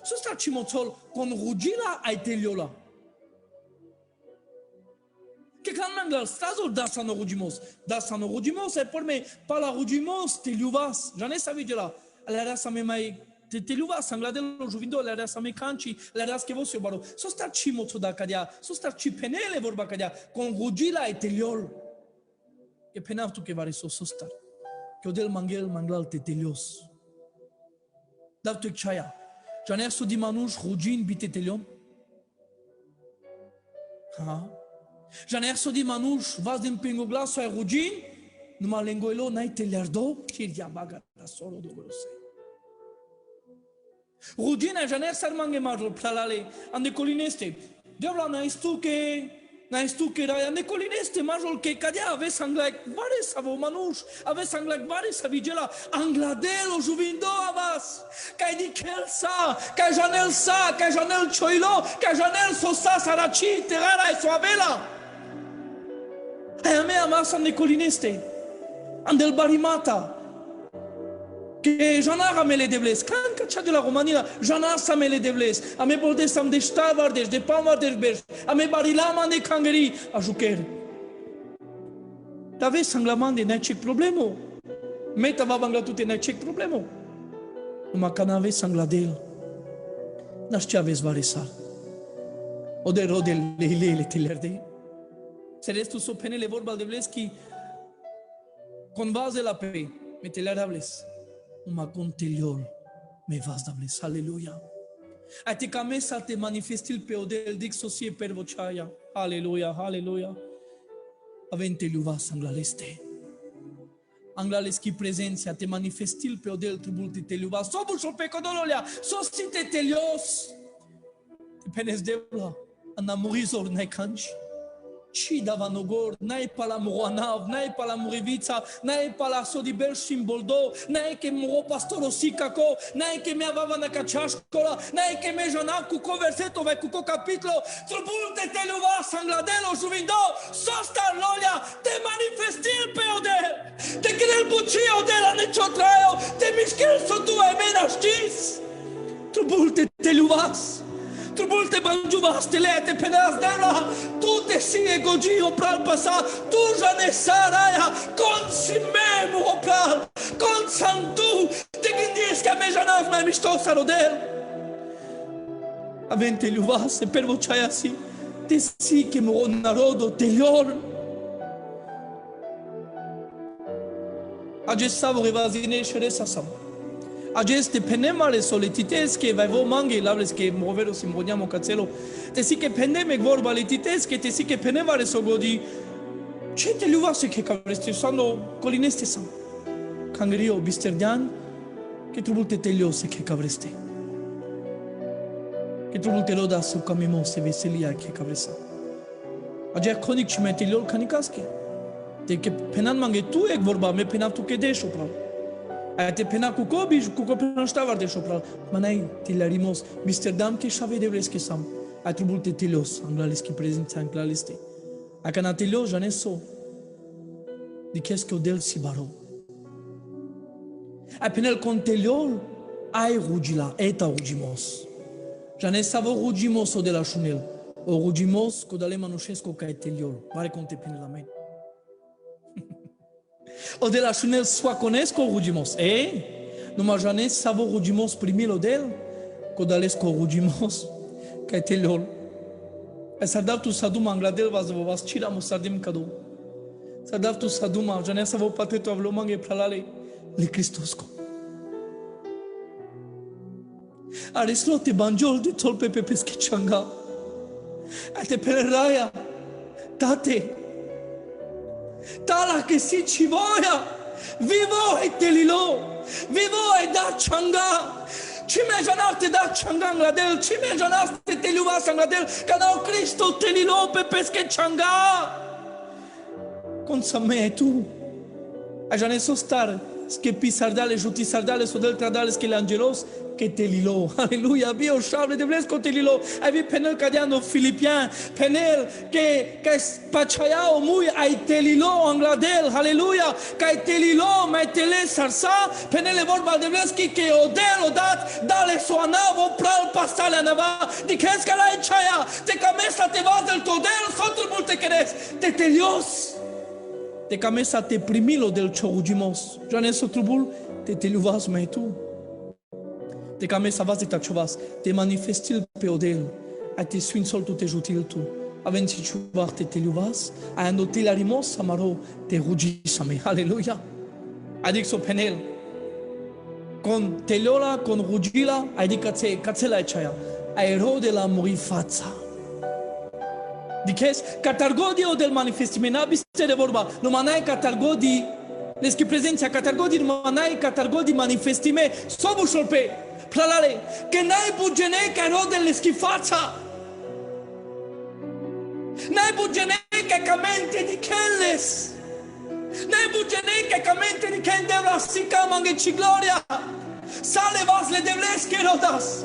So sta cimotol con rugila ai teliola. Che clan mangal stazol dasano rugimos e por me pala rugimos te liuvas. Jane savigela. La rasa me mai te liuvas angladelo juvindo la rasa me canci, la rasa che vosio baro. So sta cimoto da cadia, so sta ci penele vorba cadia con rugila e teliol. Che penavtu che vare so sta. Che odel manglal te telios. Davtu e chaya. Jane so di manush rugin bite telion. Ha? Janer so di manush vas din pingoglaso ai rugin, numa lengoilo nai te lerdo, chiria baga da solo do grose. Rugin a janer sarmange marlo plalale, ande colineste. Devla na istuke rai ande colineste marlo che cadia ave sanglak vare savo manush, ave sanglak vare savigela angladelo juvindo avas. Kai di kelsa, kai janel choilo, kai janel sosa sarachi terara e suavela. a mea masa ne colineste. Andel barimata. Que janara mele devles. Canca cea de la România, janasa mele devles. Ame bordesam de ștavardeș, de pamardeș, ame barilama de cangeri, ajuker. Dar vezi, sanglamande, n-ai ce problemă. Meta va banglatute, n-ai ce problemă. Numai că n-aveți sangladel. N-aș ce aveți varesal. O de rodele, leile, telerde. Se restul so penele vorba de vleschi, convaze la pe, me telerables. Numai conteliol, me vas da bles, aleluia. Ate ca mesa te manifestil pe odel, dic sosie per voceaia, aleluia, aleluia. Avente liuva sanglaleste. Anglaleski prezenția te manifestil pe odel tribulti te liuva. Sobușul pe codololea, sosite telios. Te penes deula, anamurizor n-ai canci. Și davanogor, n-ai pa la Moroanav, n-ai pa la Murivița, n-ai pa la Sodibel și în Boldo, n-ai che moro pastorosicaco, n-ai che mea vava na caciașcola, n-ai che me janav cu converseto, vai cu co capitlo, trubulte te liuva sangladelo, juvindo, sosta lolia, te manifestil pe odel, te crel buci odel a neciotraio, te mișchel so tu ai mena știs, trubulte te liuvas. Trubulte bangiuvaste te penas dela, tu te sigue gogi opral pasa, tu ja ne saraia, consimemu opral, consantu, te gândesc că me janav mai mișto sarodel. Avente liuvase per voceaia si, te si che mo narodo te lior. Agessavo revazine șeresa sam. Aceste penemare solititesche, vai vo mangi, lables che movero si mrodiamo cazelo, te si che peneme vorba lititesche, te si che penemare sogodi, ce te liuvase che cavresti, sanno colineste sam. Cangrio bisterdian, che trubulte teliose che cavresti. Che trubulte loda su camimo se veselia che cavresa. Agea conic cimenteliol canicasche. Te che penan mangi tu ec vorba, me penav tu che deșo prav. Te pena cu cobi, cu copilul ștavar de șopral. Manai, tilarimos, Amsterdam che șave de vreți che sam. Ai trubul te tilios, anglaleski prezența anglaliste. A ca na tilios, janeso, diches che odel si baro. Ai penel con teliol, ai rugila, eta rugimos. Janesa vo rugimos o de la șunel. O rugimos, codale manușesco ca e teliol. Vare con te pene la mea. O de la șunel soaconesco rugimos. Numai janes savo rugimos primil odel, codalesco rugimos, ca e teliol. S-ar dat tu sadum angladel vas cira mo sardim cadou. S-ar dat tu saduma, janes savo pateto avlomange pralale, le Cristosco. Areslo te banjol de tol pe pesche changa. Ate pereraia, tate, tala che si ci voglia, vivo e telilo, vivo e da changa, ci me janaste da changa angladel, ci me janaste teliuvas angladel, canao Cristo telilo pe pesche changa. Con sa me tu, a janeso star, schepi sardale, juti sardale, sodel tradales che l'angelos, che telilo, alleluia, bio șable de vlesco telilo, ai vi penel cadeano filipian, penel che spacciaiao mui ai telilo angladel, alleluia, că ai telilo mai tele sarsa, penele vorba de vleschi che odel odat, dale soanavo pral pastale anava, dices că la ceaia, te camesa te va del todel, sotul multe queres, te telios. Te camesa te primilo del ciorugimos, janeso trubul, te teliuvas mai tu. Te camesa vas de tachovas, te manifestil pe odel, a te swinsol tu te jutil tu, avem si ciuvar te teliuvas, a andotil arimos amaro te rugisame, aleluia. Adic so penel, con teliola, con rugila, adic cațela e ceaia, aerode la muri fața. Dices, catargodio del manifestime, n-abiste de vorba, numai n-ai catargodi, leschi prezenția catargodi, numai n-ai catargodi manifestime, sobușol pe plalale, că n-ai bugene ca rodel leschi fața, n-ai bugene ca camente di kelles, n-ai bugene ca camente di kendevla sica mange ci gloria, sale vas le devlesche rodas.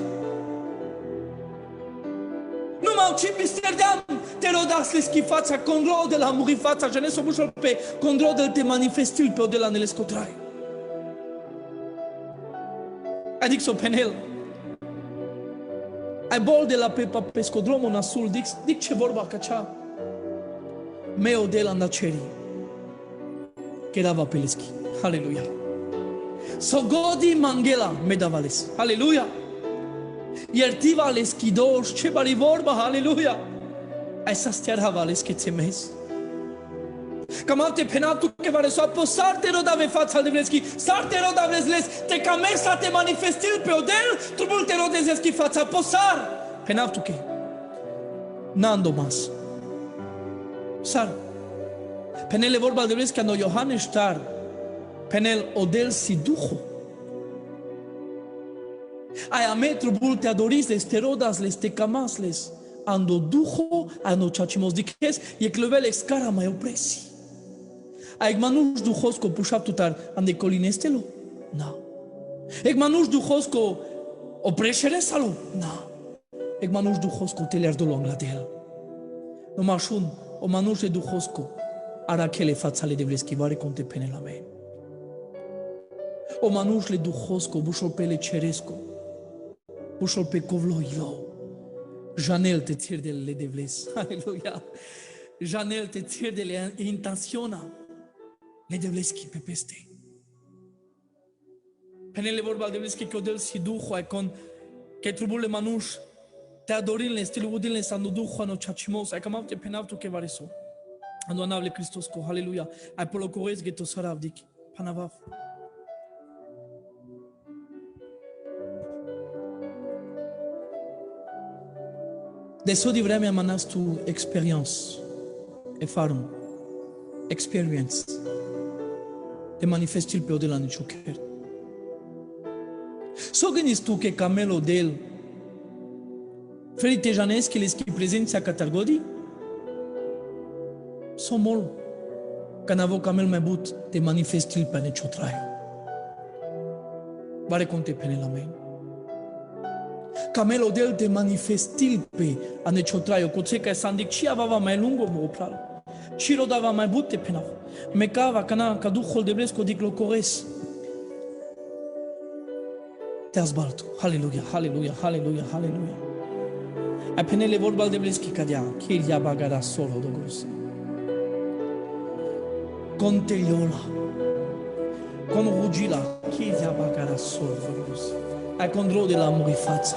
Nu Numai ce misterdeam, te rodas le schifața, control de la muri fața, že ne som ušel pe control de te manifestil pe odela ne le skotrai. Adică so penel. Ai bol de la pe pescodromul nasul, dic ce vorba ca cea. Me odela na ceri. Quedava peleschi. Aleluia. So godi mangela me davales. Aleluia. Iertiva les kidosh ce bari vorba. Aleluia. Ai sa stiara vales che temes. Camate penatu che vare so po sarte rodave fața de vleschi. Sarte rodave les te camesa te manifestil pe odel, trubul te rodezeschi fața posar. Penatu che. Nando mas. Sar. Penele vorba de vleschi no Iohannes star. Penel odel si duho. Ai ametru bulte adorisles, te rodasles, te camasles. Ando duho, ano chachimos dikes, e clevel excara mai opresi. Ai manush duhosko pushaptutar ande colinestelo? Na. Ek manush duhosko opresheresalo? Na. Ek manush duhosko telerdolo angladel. No mashun, o manush duhosko arakele fațale de vleschivare conte penela mea. O manușle duhosko, bușol pele ceresco, bușol pe covloilo. Janel te țir de le devles. Aleluia. Janel te țir de le intenționa. Le devleski pe peste. Penele vorba devleski că odel si duho ai con că trubule manuș te adorinle stilu udinle sandu duho ano chachimos ai cam te penavtu că vareso. Ando anavle Christos co. Aleluia. Ai polocores geto saravdik. Panavav. De so di vremea manas tu experience e farum experience te manifestil pe odela ne choker. So gândis tu că camelo del Frite Janeschi le schi prezența catargodi? So mol că n-avo camel mai but te manifestil pe ne chotraio. Vare conte pene la mea. Camelo del te manifestil pe ane chotraio, coțeca sandic și avava mai lungo mă opral. Și rodava mai bute penav. Mecava cana ca duhul de blesco diclocores. Te azbaltu. Haleluia, haleluia, haleluia, haleluia. A penele vorbal de bleschi cadea, chiria bagara solo dogos. Conteliola. Con rugila, chiria bagara solo dogos. Ai condro de la muri fața.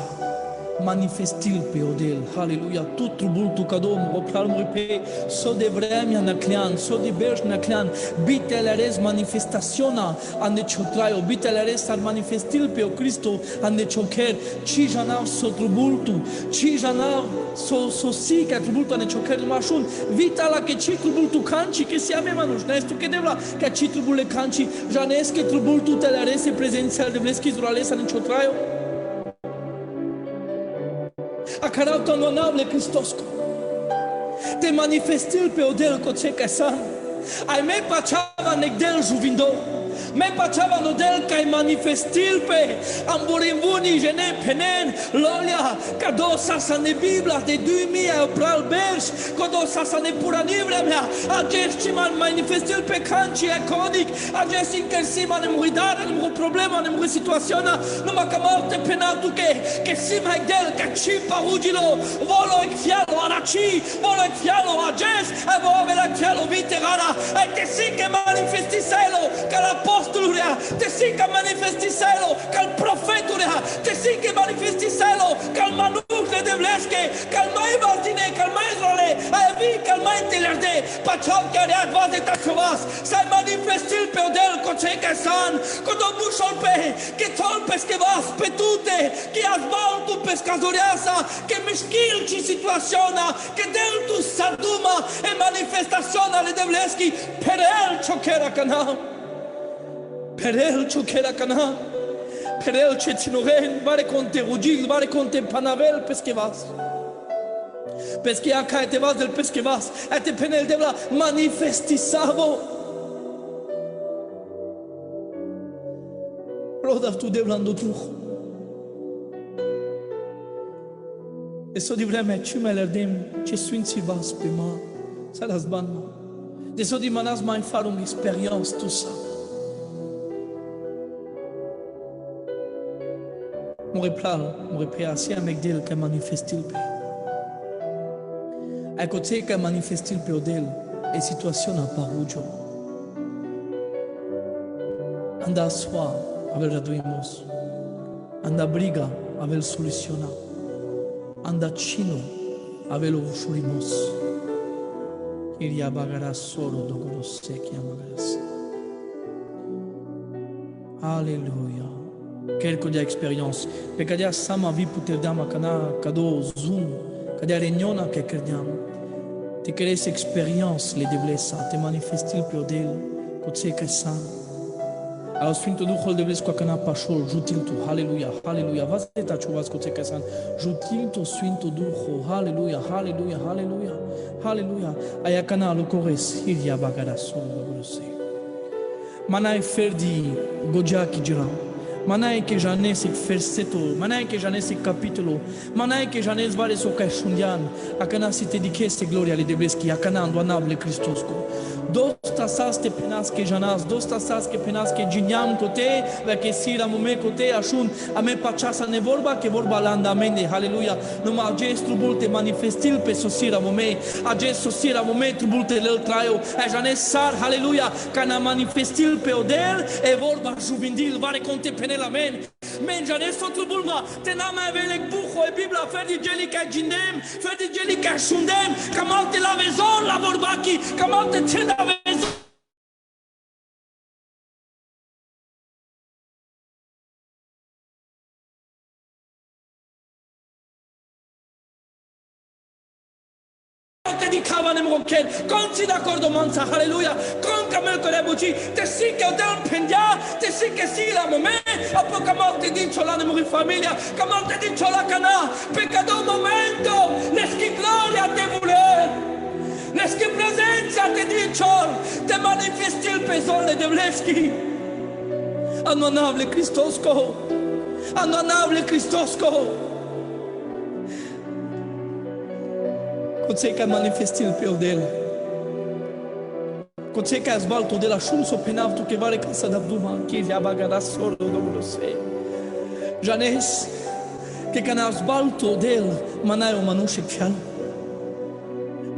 Manifestil pe odel, haleluia, tu trubultu cadom, opral muri pe, so de vremea naclean, so de berj naclean, bitele res manifestaționa ande chotraio, bitele res ar manifestil pe o Cristo ande choker, ci janav so trubultu, ci janav so si ca trubultu ande choker mașun, vita la che ci trubultu canci, che si ame manuș, nestu che devla, ca ci trubule canci, janes che trubultu tele rese prezențial de vleschi zurales ande chotraio. A carauta nonable Cristosco. Te manifestil pe odel coțeca san. Ai me pachava negdel juvindo. Me pachava nodel ca manifestil pe amburimbuni jene penen lolia cadosa sa ne bibla de 2000 opral berș cadosa sa ne puranivrea mea acest man manifestil pe canci iconic acest intersima ne muridare ne mu problema ne mu situaționa numai că morte penatu che si mai del ca ci parugilo volo e fialo araci volo e fialo acest e volo e fialo viterana e te si che manifestiselo ca la apostolurea, te si că manifestiselo, ca-l profeturea, te si că manifestiselo, ca-l manușle de vleșche, ca-l mai vazine, ca-l mai zrole, aia vii, ca-l mai întelerde, paceau care a vaze tachovas, să-i manifestil pe odel coceca san, cu domnul șolpe, că tol pesquevas pe tute, că azbaltu pescazoreasa, că mișchil ci situaționa, că del tu saduma e manifestaționa le de vleșchi, per el ciocera canal. Perel ciocera cana, perel ce ținoren, vare conte rugil, vare conte panavel pesquevas. Pesquea ca te vas del pesquevas, a te penel de la manifestisavo. Roda tu de blando trujo. Deso di vreme ce mai lărdem ce sfinții vas pe ma, să las banma. Deso di manas mai fare un experiență tu sa. Mă repea si amec del că manifestil pe. Ai coței că manifestil pe odel e situaționa parujo. Anda soa avel raduimos. Anda briga avel soluționa. Anda chino avel ușurimos. Iria bagara soro dogorose kia magaras. Aleluia. Quelques de expérience. Pe cadea sama vi puter dama cana cado zoom, cadea reuniona que kerdiam. Te crees expérience le deblesa, te manifestil pe odel, coțe cresan. Al Sfântul Duhul de vezi cu cana pașol, jutil tu, haleluia, haleluia. Vas de ta cuvas coțe cresan. Jutil tu Sfântul Duhul, haleluia, haleluia, haleluia, haleluia. Aia cana lucores, iria bagara sol grose. Manai ferdi gojaki giram. Manai que janese versetul, manai que janese capitolul, manai que janese vare so ca shundian, acana si te dikeste gloria le debleski, acana andoanable Cristosco. Dosta sas te penas que janas, dosta sas que penas que giniam cote, la que sira mume cote ashun, ame pachasa ne vorba que vorba la andamende, haleluia. Numa gestru bulte manifestil pe sosira mume, a gest sosira mume trubulte lel traio, a janes sar, haleluia, cana manifestil pe odel, e vorba juvindil, vare conte penel, amen. Men janes sotru bulma, te nama evelek buho, e Biblia ferdi gelica gindem, ferdi gelica shundem, camalte la vezon la vorbaki, camalte tena vezon. Dedicavano Mokken, conci d'accordo Monza, alleluia, con camel con le buci, te sì che ho del pendia, te sì che sì la momè, a poca morte dicio la nemuri famiglia, che morte dicio la cana, peccato un momento, l'eschi gloria te voler, l'eschi presenza te dicio, te manifesti il pesole de vleschi, anonable Cristosco, anonable Cristosco. Coței ca manifestil pe odel. Coței ca zbaltul de la șum so penavtu che vare ca să dăbduma chiria bagada solo domnului. Janes che ca zbaltul del manai o manușe fial.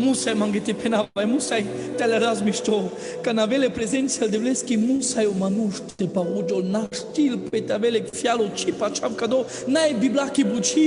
Musai mangete penava, musai te le razmișto, că n-avele prezența de vleschi, musai o manuș te parugiol, naștil pe te avele fialo cipa ceam cado, n-ai biblaki buci,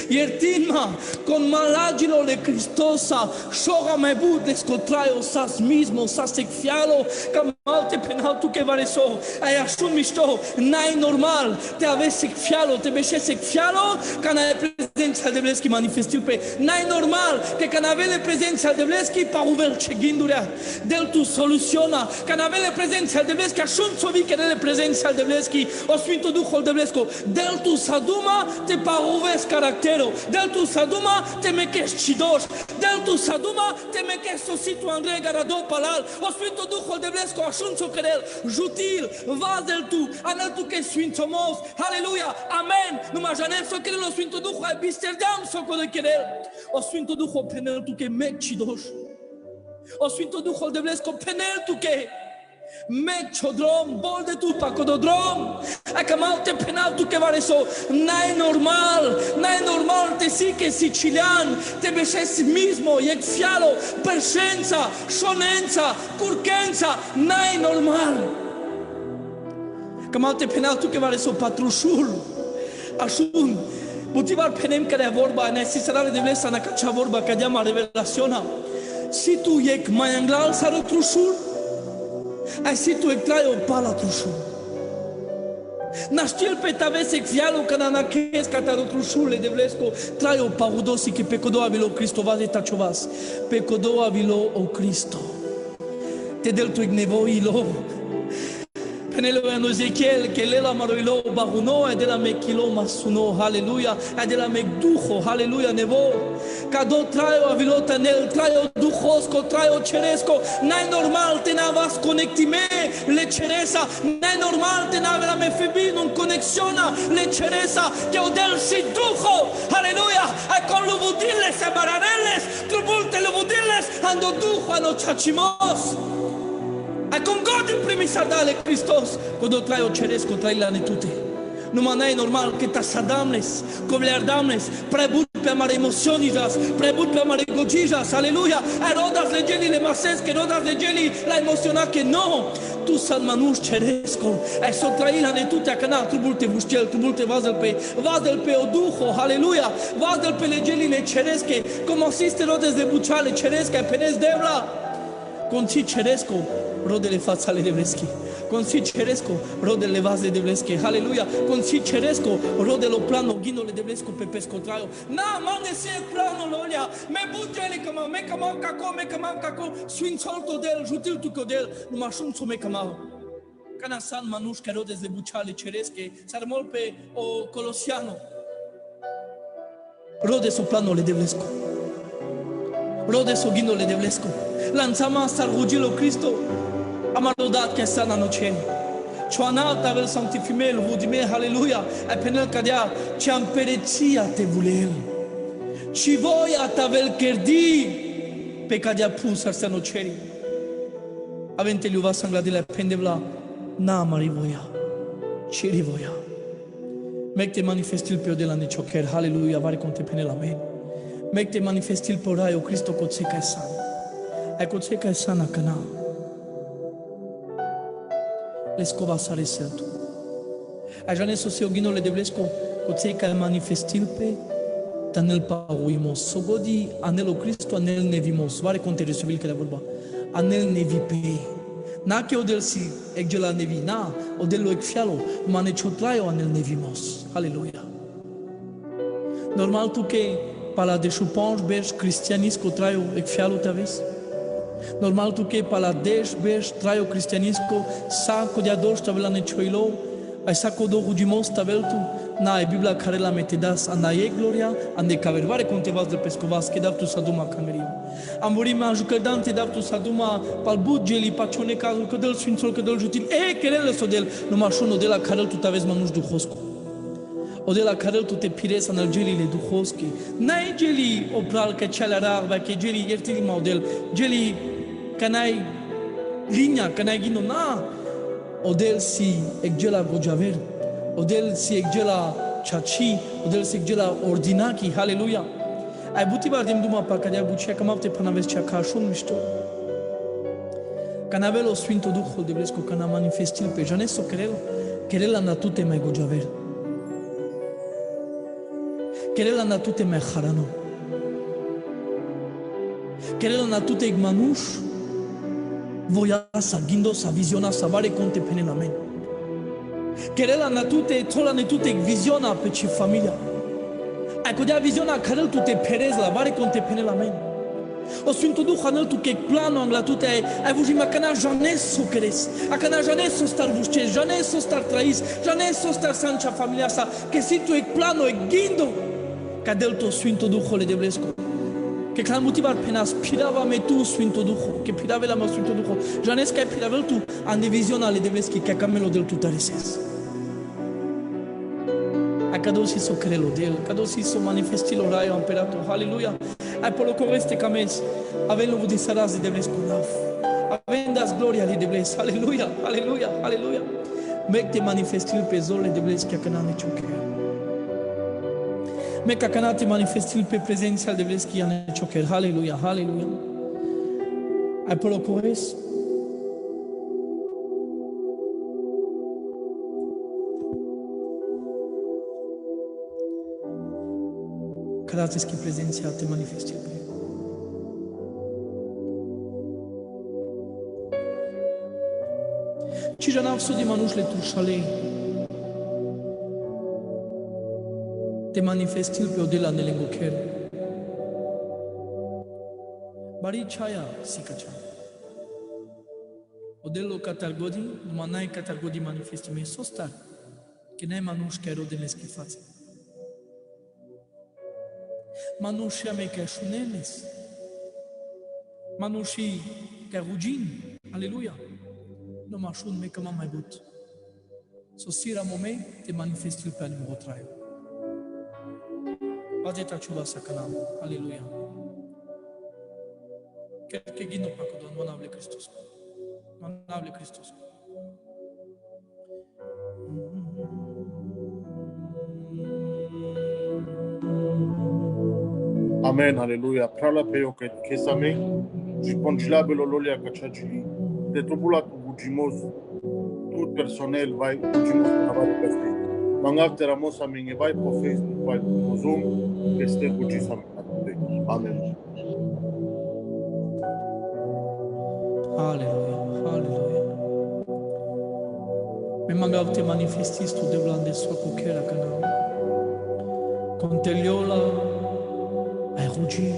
iertinma, con malagilo le Cristosa, șora mai bud le scotraio sas mismo, sas sec fialo, ca malte penal tu che vare so, ai așun mișto, n-ai normal, te aveți sec fialo, te beșe sec fialo, ca n-ai prezența de vleschi manifestil pe, n-ai normal, că n-avele prezența de vleschi pa uvel ce ghindurea, del tu soluționa, că n-avele prezența de vleschi, așun sovi că nele prezența de vleschi, o Sfântul Duhul de vlesco, del tu saduma te pa uvesc caracterul, del tu saduma te mechești cidoș, del tu saduma te mechești sositu Andrei Garado Palal, o Sfântul Duhul de vlesco, așun so cărel, jutil, vazel tu, anel tu că sfințomos, aleluia, amen, numai janel so cărel, o Sfântul Duhul, ai bisterdeam so cărel cărel, o Sfântul Duhul penel tu că cidoș. O Sfântul Duhul de vlesco penel tu che meg chodrom bol de tu pa cododrom a camalte penal tu che vare so n-ai normal te si che sicilian te beșes mismo e fialo perscenza șonența curchența n-ai normal camalte penal tu che vare so patrușul așun motivar penem că de vorba necesarare de vlesa na cea vorba că deama revelaționa si tu ec mai anglal sa rotrușul ai si tu ec trai o pala trușul naștil pe tavesec fialo că na naches ca ta rotrușule de vlesco trai o paudosi că pe codo avilo Cristo vaze tachovas pe codo avilo o Cristo te del tu ec nevoilo Penelo en Ezequiel, que lela maroilo baruno, e de la mekilo masuno, aleluia, e de la mekdujo, aleluia, nevo. Cado traio avilota nel, traio duhosco, traio ceresco, n-ai normal te navas conectime, le ceresa, n-ai normal te navela me febi, non conexiona, le ceresa, que o del si dujo, aleluia, e con luvudiles e baraneles, trubulte luvudiles, ando dujo ano chachimos. E con God in primis ardale Christos, quando trai o ceresco, trai la netute. Numai n-ai normal că ta sadamnes, covleardamnes, prebut pe amare emocionijas, prebut pe amare gojijas, aleluia, erodas legeli le mases, que rodas legeli la emociona que no, tu san manuș ceresco, ai so trai la netute, acana, trubulte vuștel, trubulte vazel pe o duho, aleluia, vazel pe legelile ceresche, como asiste rodes de buciale ceresche, penes devla, conci ceresco, rodele fațale de vreschi. Consi ceresco, rodele vaze de vreschi. Aleluia. Consi ceresco, rodelo plano, ghinole de vresco pe pescotraio. Na, mane se plano lolia. Me bugele cama, me cama caco, sfințolto del, jutil tu codel, numai șumțo me cama. Cana san manuș că rodes de buciale ceresche, sarmol pe o colosiano. Rodes o planole de vresco. Rodes o ghinole de vresco. Lanțama sargugilo Cristo. Am adodat che sana noceni. Cioanata vel sanctifimel, vudime, aleluia, e penel cadea, ci am pereția te vulel. Și voi atavel kerdi, pe cadea pus ar sanoceri. Avente liuva sangladile pendevla, na mari voia, ceri voia. Mecte manifestil pe o de la neciocher, aleluia, vari conte penel, amen. Mecte manifestil pe oraio, Cristo coțeca e sana. E coțeca e sana cana. Lescova sare seltu. A janeso se oginole de blesco, coțeca e manifestil pe tanel pauimos. Sogodi anelo Cristo anel nevimos. Vare conte resubil că la vorba. Anel nevi pe. Na che odel si egela nevi, na odel lo ekfialo, mane chotraio anel nevimos. Aleluia. Normal tu que pala de chupange beș cristianisco traio ekfialo taves. Normal tu que paladez beș traio cristianisco saco de ador tabela ne choilo, ai saco do rudimos tabeltu, na e Biblia care la metedas anae gloria, ande cavervare contevas de pescovas que daptu saduma camerio. Am vorit ma jucădante daptu saduma pal bugeli pacione cazul că del sfințol că del jutil e querele sodel numai șuno de la care tu taves manuș duhosco. O de la care tu te pires în gelile duhoschi. N-ai geli opral că cea rar, va că geli iertili model, geli că n-ai linia, că n-ai ghino, na. Odel si egela gojaver, odel si egela chachi, odel si egela ordinaki, haleluia. Ai buti bardim duma pa cadea bucia că mapte panaves cea ca șun mișto. Canavelo Sfinto Duhul de Blesco, că n-a manifestil pe janeso querela natute mai gojaver. Querela natute me harano. Querela natute igmanuș. Voiasa, ghindosa, vizionasa, vare conte penelamen. Querela natute, tola netute visiona pe ci familia. Ai codea visiona carel tu te perez la vare conte penelamen. O Sfinto Duh anel tu che plano angla tu te ai vuji macana jamais so queres. Acana jamais so star vuche, jamais so star trais, jamais so star sancha familia sa, que si tu e plano e gindo. Cadel to Sfinto Duhul de Blesco. Que clar motivar penas pirava me tu Sfinto Duhul, que pirave la Sfinto Duhul. Janes că piravel tu an divizion ale de Bleschi, que camelo del tu tareses. A cadou si so crelo del, cadou si so manifestilo raio amperato. Halleluja. Ai polo coreste cames, avem lovu de saraz de Blesco naf. Avem das gloria de Bles. Halleluja, halleluja, halleluja. Mecte manifestil pe zole de Bleschi că n-a nicio crea. Meca canate manifestil pe prezența de Bleschi ane choker. Haleluia, haleluia. Ai polocores. Cadați că prezența te manifestil pe. Ci janav sudi manușle tu șalei. Te manifestil pe odela nelengocher. Bari chaya sikacha. Odelo catargodi, numanai catargodi manifesti me sostar, que nem manush quero de les que fazem. Manushia me que chuneles, manushi que rugin, aleluia. No machun me kama mai but. Sosira momei te manifesti pe numero 3. Vazeta chuva sakanam, aleluia. Que guino paco don manable Christus. Manable Christus. Amen, aleluia. Prala peo que kesame, jipongila belololia kachajili, de tobula kubujimos, tout personnel vai kubujimos navari peste. Mangav teramos aminge vai po Facebook vai po Zoom, este bujisam. Amen. Aleluia, aleluia. Me mangav te manifestis tu devlande sua coquera canal. Conteliola, ai rugi,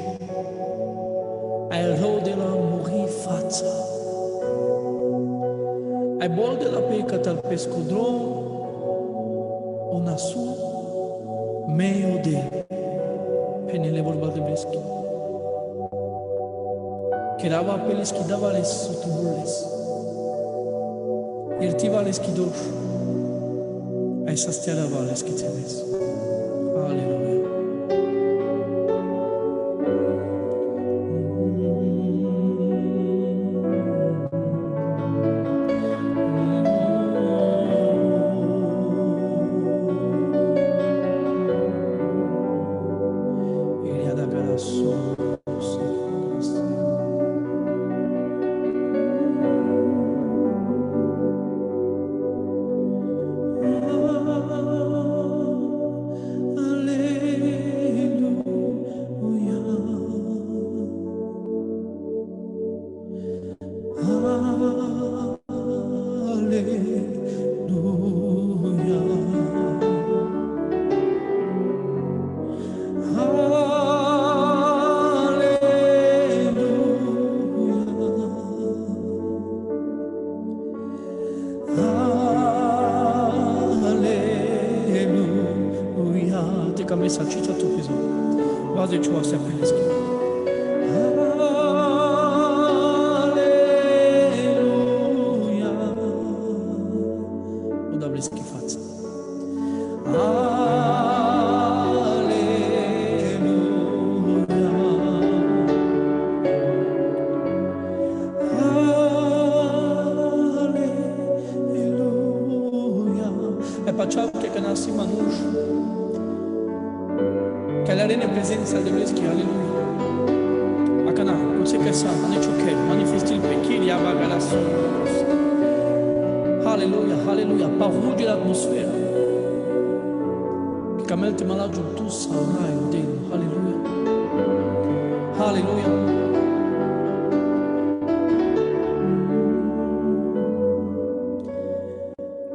ai rodela morri fața. Ai bol de la pe catal pescodron, o nasu, meio de penele vorba de breschi. Kerava peles que dava les sotubules. Irtiva les que doš. Ai sastiarava les que temes. Aleluia. Camisa cica tu piso. Vază ceva să apelezi. Aleluia. O da bliski față. Aleluia. E pacea che nasci manuș. Che la rene presenza del Veschi, alleluia. Acana, non sei che sa, non è ciò che manifesti il pecchio, ya va galasso. Alleluia, alleluia, pavugi l'atmosfera. Che camelte malagio tu sarai odeno, alleluia. Alleluia.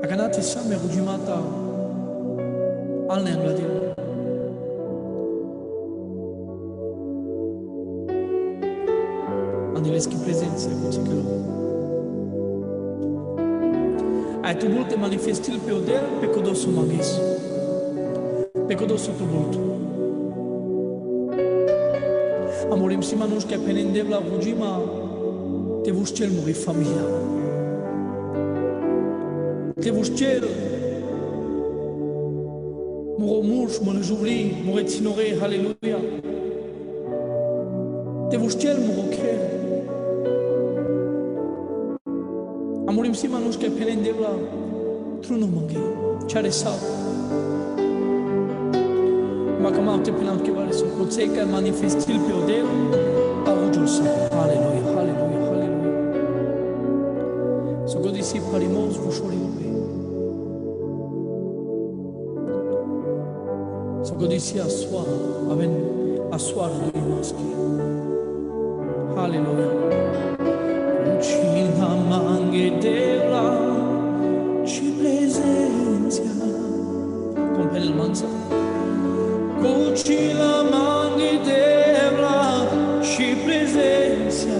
Acana ti sa me rugimata al neangladino. Angeleschi prezență, così che lo. Ai tu multe manifesti pe odel, pe codosul magis. Pe codosul tu mult. Amorim si manuș che penendev la vugima, te vus cel muri familia. Te vus cel muro muș, mă jubli, mure tinore, halleluja. Te vus cel muro cher. Amorim si manuș che penendev la truno manghe, ceare sau. Ma că m-am terminat che vale să poței că manifestil pe odel, arujul să. Aleluia, aleluia, aleluia. Să godisi parimos vușorii lui. Să godisi a soarelui maschi. Aleluia. Cina manghedela și prezenția. Compene il manza. Cucina manghedela și prezenția.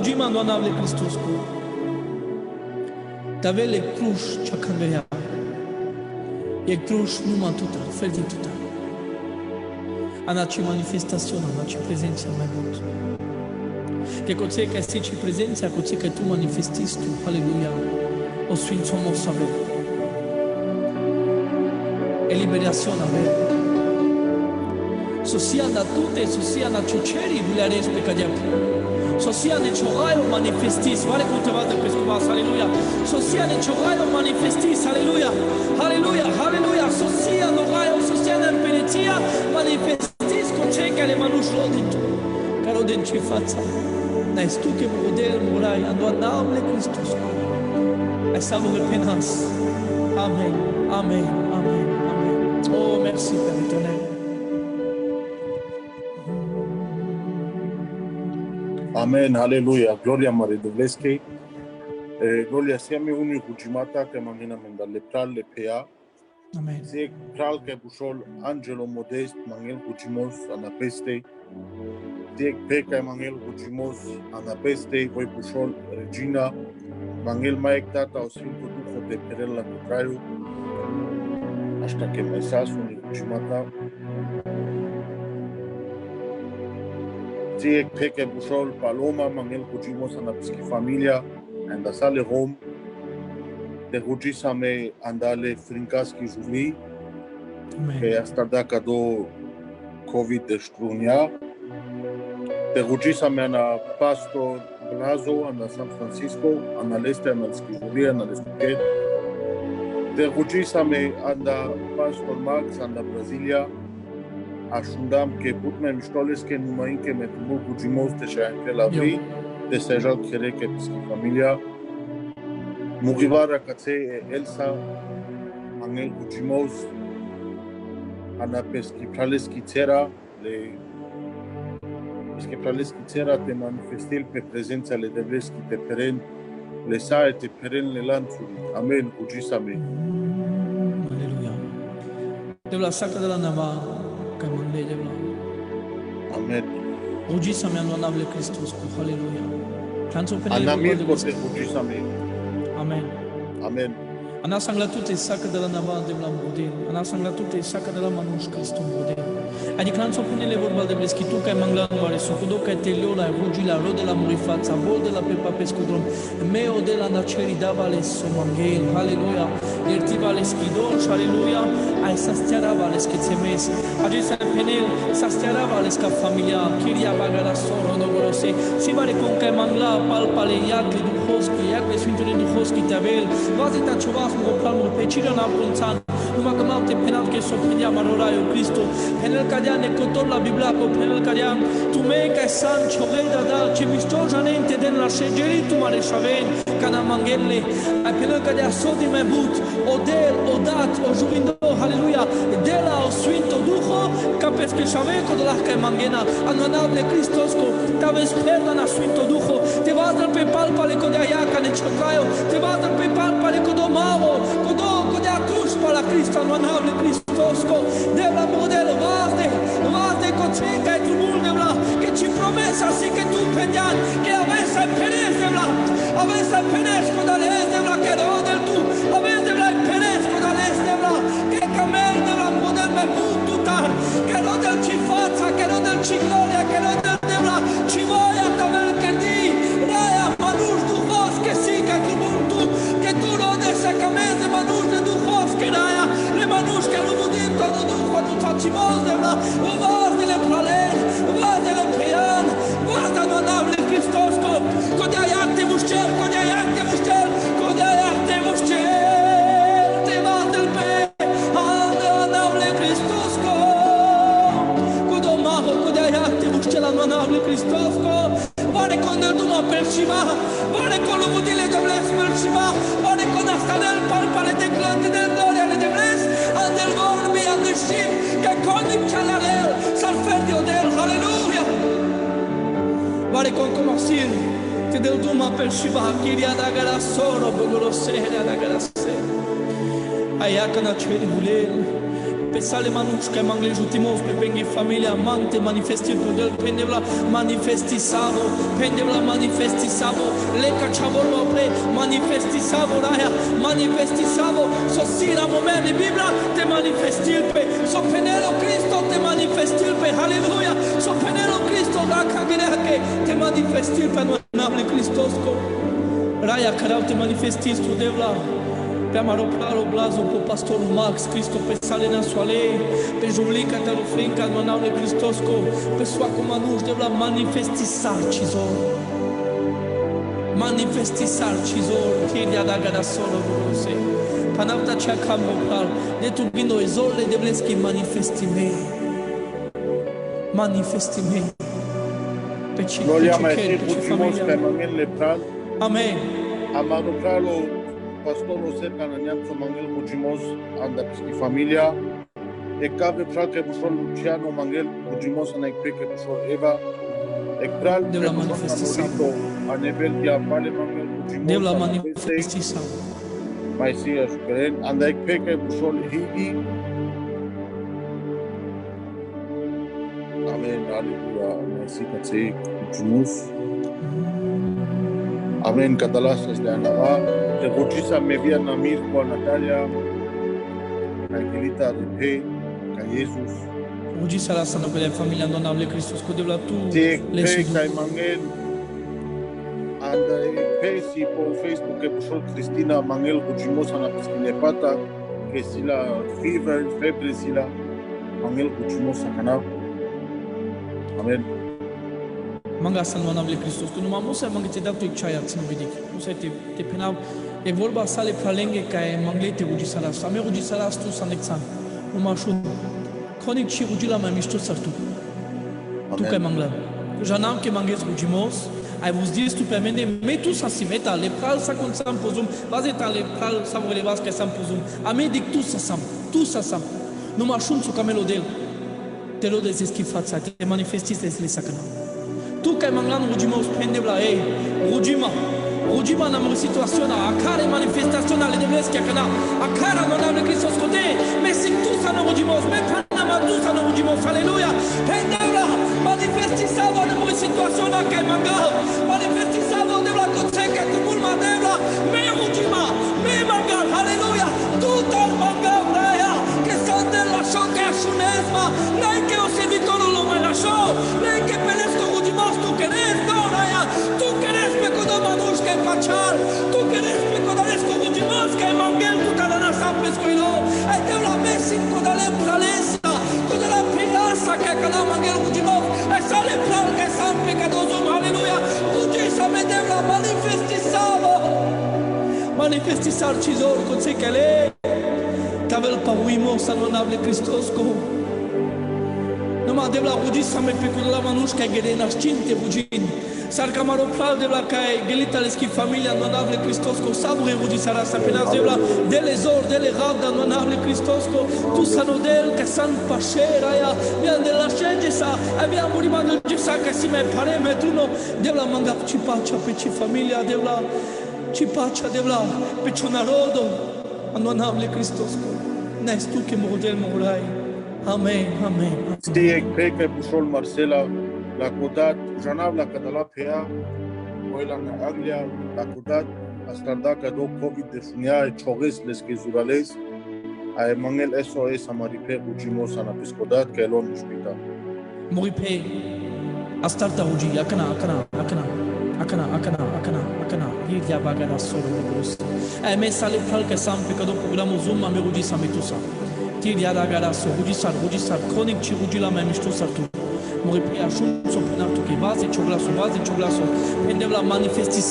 Rujima no anable Christos ko. Tavele cruș chakangaya. E cruș numai tuta, fel de tuta. Anaci manifestazione, anaci prezența mai mult. Che coțe că este și prezența, coțe că tu manifestisti tu, aleluia, o sfințom o să avem. Eliberazione avem. Sosia da tutte, sosia na cioceri, le pe cadea. Sosia ne ciorai o manifestis, vale cum te vadă pe scuvas, aleluia. Sosia ne ciorai o manifestis, aleluia. Aleluia, aleluia. Sosia no rai o sosia ne pereția, manifestis cu cei care manuși rodintu. Care odin ce fața. N-ai stu che model murai, ando andamle Christus. Ai salve penas. Amen, amen, amen, amen. Oh, merci Père éternel. Amen, aleluia, gloria mare Dumnezeu. Gloria siame unui rugimata că mangina mendale pral le pea. Amen. Se pral că bușol Angelo Modest mangel rugimos anapeste. Se pe că mangel rugimos anapeste voi bușol Regina mangel mai tata o sfântul duho de perel la cutraiu. Așa că mesajul unui rugimata. Se pe bușol Paloma mangel rugimos anapeschi familia. Anda sale Rome, te rugisame andale Frinkaski Juli, que hasta da cado COVID de strunia. Te rugisame ana Pastor Blazo, ana San Francisco, ana Leste, ana Schijuli, ana Lestuquet. Te rugisame anda Pastor Max, ana Brasilia. Așundam că putme miștoles că numai că me tubu rugimos te șainte la vi. Desejal quiere que familia Mugivara Katse Elsa Angel Kuchimos Ana Pesky Praleski Tsera Pesky Praleski Tsera te manifestil pe prezența le devleski te peren le sae te peren le lanțuri. Amen, Kujisame. Aleluia. Devla saca de la nama că mă devla. Amen. Ruggisame anonable Christus cu aleluia. Anamir poate Kujisame. Amen. Amen. Ana sanglatute saca de la nama de la model. Ana sanglatute saca de la manuș Christus model. Adică nu spunele vorba de bleschitu că manglan mare sucudo că te leo la rugila rode la murifața bol de la pepa pescudrom meo de la naceri davale somangel aleluia irtivale schidor aleluia ai sa stiaravale schetsemes agi sa penel sa stiaravale sca familia kiria bagara soro dogorose si vare con că mangla palpale iacli duhoski iacli sfintele duhoski tavel vazita chovas mo palmo pe cira na punțan numai că m-am penal că s-o prindea maroraio Cristo penel cadea ne contor la Biblia co penel cadea tu me ca san choveda da ce misto janente den la șegeri tu mare șaven cana mangelle ai penel cadea sodi me but odel odat o jubindo aleluia de la o sfinto duho ca pesche șaven co de la ca mangena anonable Christos co taves perda na sfinto duho te vadă pe palpale co de aiaca ne ciocaio te vadă pe palpale co do mavo co de a cruz la Cristo anonable Christos co de la modelo vaste co ceca e trumul de la che ci promessa assim che tu pendian che avesse penes de la avesse penes co da les de la che rodel tu avesse la penes co da les de la che camel de la model me pututar che rodel ci fața che rodel ci gloria che rodel de la ci voia camel che di raia manuș tu vos che si che tu che tu rode se camel de manuș de tu vos che raia le manuș che lu budin todo tu quando facci mos de la vas de le pralen vas de le pian vas de anonable Christos co de aiacte mușcer co de aiacte mușcer co de aiacte mușcer te vas del pe anonable Christos co do maho co de aiacte mușcer anonable Christos vare con del duma percima vare con lu budile de bles percima vare con hasta del palpale de glande del gloria de bles andel vorbi andel shim che conim chalarel sal ferdio del alleluia vare con conosir te del duma percima kiria da gara soro bogoro sera da gara sera ayaka na cheri bulel Pesale manuș că mangle jutimos pe penghi familia amante manifesti podel pendevla manifesti savo pendevla manifesti savo leca chavorma pre manifesti savo raya manifesti savo sosira momenti biblia te manifesti pe so penelo Cristo te manifesti pe halleluja so penelo Cristo da kagere te manifesti pe nable Christos ko raya carau te manifesti tu devla pe amaroplaro blazo pe pastorul Max Cristo pe salena soale pe Julica te lufrinca no nome Christos ko pe soaco manuș de la manifesti sarcizor manifesti sarcizor chiria da gada solo rose panavta cea camopral de tu gino ezole de bleski manifesti me pe ci Gloria mai fi puțimos pe mangel lepral. amen Amaroplaro pastorul cerca na neamțo mangel puțimos anda pski familia. E cave pral că bușor Luciano mangel puțimos ana ipeke bușor Eva. E pral de la manifesti Manolito a nivel dia vale mangel puțimos. de la manifesti sa Mai si așcren anda ipeke bușor Higi. Amen, aleluia, mai si că ți puțimos. Amen, catalasas de anava. Te vocisa me via namir cu Natalia. Angelita de pe, ca Jesus. Ugi sala sana pe familia donable Christos cu devla tu Te le pe și kai mangel. Anda pe si po Facebook e pușor Cristina mangel cu cimosa na piscine pata. Que si la febre si la mangel cu cimosa cana. Amen. Manga să nu anable Christos, că numai musa manga te dau tu ceaia țin vidic. Musa te penau e vorba sale pralenge ca e manglete ugi sala. Ame ugi sala stu sanexan. Numai șu. Conic și ugi la mai mișto sartu. Tu ca mangla. Janam que mangues ugimos. Ai vos dis tu pe mende metu sa simeta le pral sa consam pozum. Vazeta le pral sa vorelevas ca sam pozum. Ame dic tu sa sam. Numai șun su camelodel. Te lo deseschi fața, te manifestis desle sacana. Tu ca manglan rugimos pendebla ei, rugima na mă situaționa, a care manifestaționa le devleschi acana, a care non ave Christos code, me sic tu sa no rugimos, me panama tu sa no rugimos, aleluia, pendebla, manifesti salvo na mă situaționa ca mangal, manifesti salvo de la coteca cu mulma devla, me rugima, me mangal, aleluia, tu tal mangal raya, che son de la șoca șunesma, n-ai che o servitorul lo mai lasciò, n-ai che pelesco rugimos, tu che nesco raya, tu che nespe codo manuș che pachar, tu che nespe codalesco rugimos, che mangel tu ca na sapes coilo, ai de la messi codale pralesa, codala pilasa che ca mangel rugimos, ai sale pral che san pecadosum, aleluia, ugi sa medevla manifesti sarcizor con se che le tavel paruimo sa non able Christos ko. Numa devla ugi sa me pecudala manuș ca gede nascinte ugin. Sar camaro pral devla ca gelita leski familia non able Christos ko sabre ugi sara sa penas devla dele zor dele rabda non able Christos ko tu sanodel ca san pashera ya bien de la change sa abbiamo murimado de sa ca si me parametro no devla manga ci pacha pe ci familia devla ci pacha devla pe ci narodo non able Christos ko nes tu che model morai amen amen Stie peke pușol Marcela la codat janav la cadala pea oila na Anglia la codat astarda ca do COVID de funia e chores les que zurales a mangel SOS amaripe ugimos ana piscodat ca elon hospital moripe astarta uji akana ya bagada solo de cruz e me sale pral que sam pe do programa zoom me uji sametusa ya da gara so uji sar chronic chi uji la mai misto sartu moripe a shun so penatu que base choglaso pende la manifesti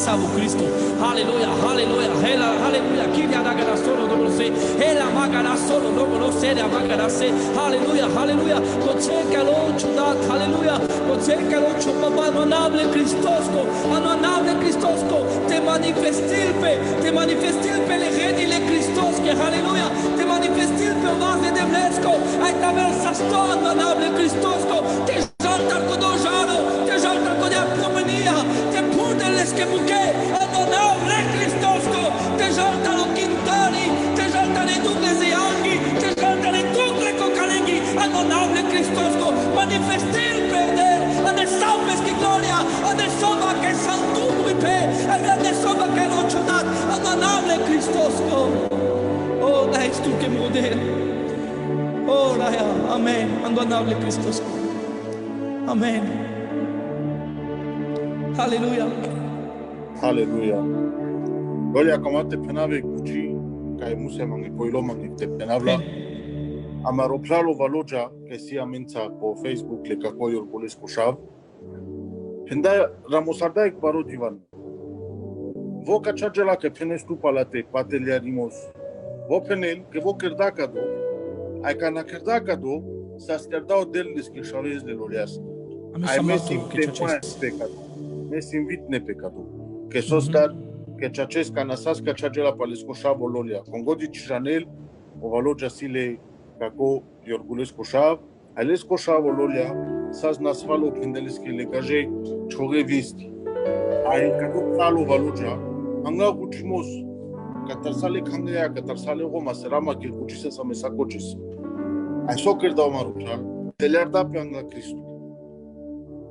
savo Cristo haleluya haleluya ya da gara solo do se ela magara solo do se da magara se haleluya coceca lo chudat haleluya coceca lo chupapa anonable Cristosco te manifestil pe le redile Cristosche haleluya te manifestil pe oase de vlesco ai tavel sasto anonable Cristosco te jaltar co dojano te jaltar co de promenia te pundeles que buque anonable Cristosco te jaltar lo quintani te jaltar le dubles e anghi te jaltar Cristosco, manifestir perder, ande salves que gloria, ande soba que santum ripe, ande soba que rochonat, ananable Cristosco. Oh, da ești tu che model. Oh, Raya, amen, ananable Cristosco. Amen. Hallelujah. Hallelujah. Gloria kamate penave kuchi kai muse mangi poilo mangi te penavla. Amaro plalo valoja que si amenza po Facebook le kakoy orboles kushav. Penda ramosarda ek baro divan. Vo kachajela que penes tu palate pateliarimos. Vo penel que vo kerdakado. Ai kana kerdakado sa skerdao delis que chaves de lolias. Ai mesim te point pecado. Mesim vitne pecado. Que sostar que chaches canasas que chajela palesco shavo lolia. Congodi chanel o valoja sile kako yorgulesco shav. Alesco shavo lolia sas nasfalo pendelis que le gaje chore visti. Ai kako falo valoja anga guchimos katarsale khangea katarsale go masrama que guchisa samesa coches. Ai soccer da marupla telerda pianga Cristo.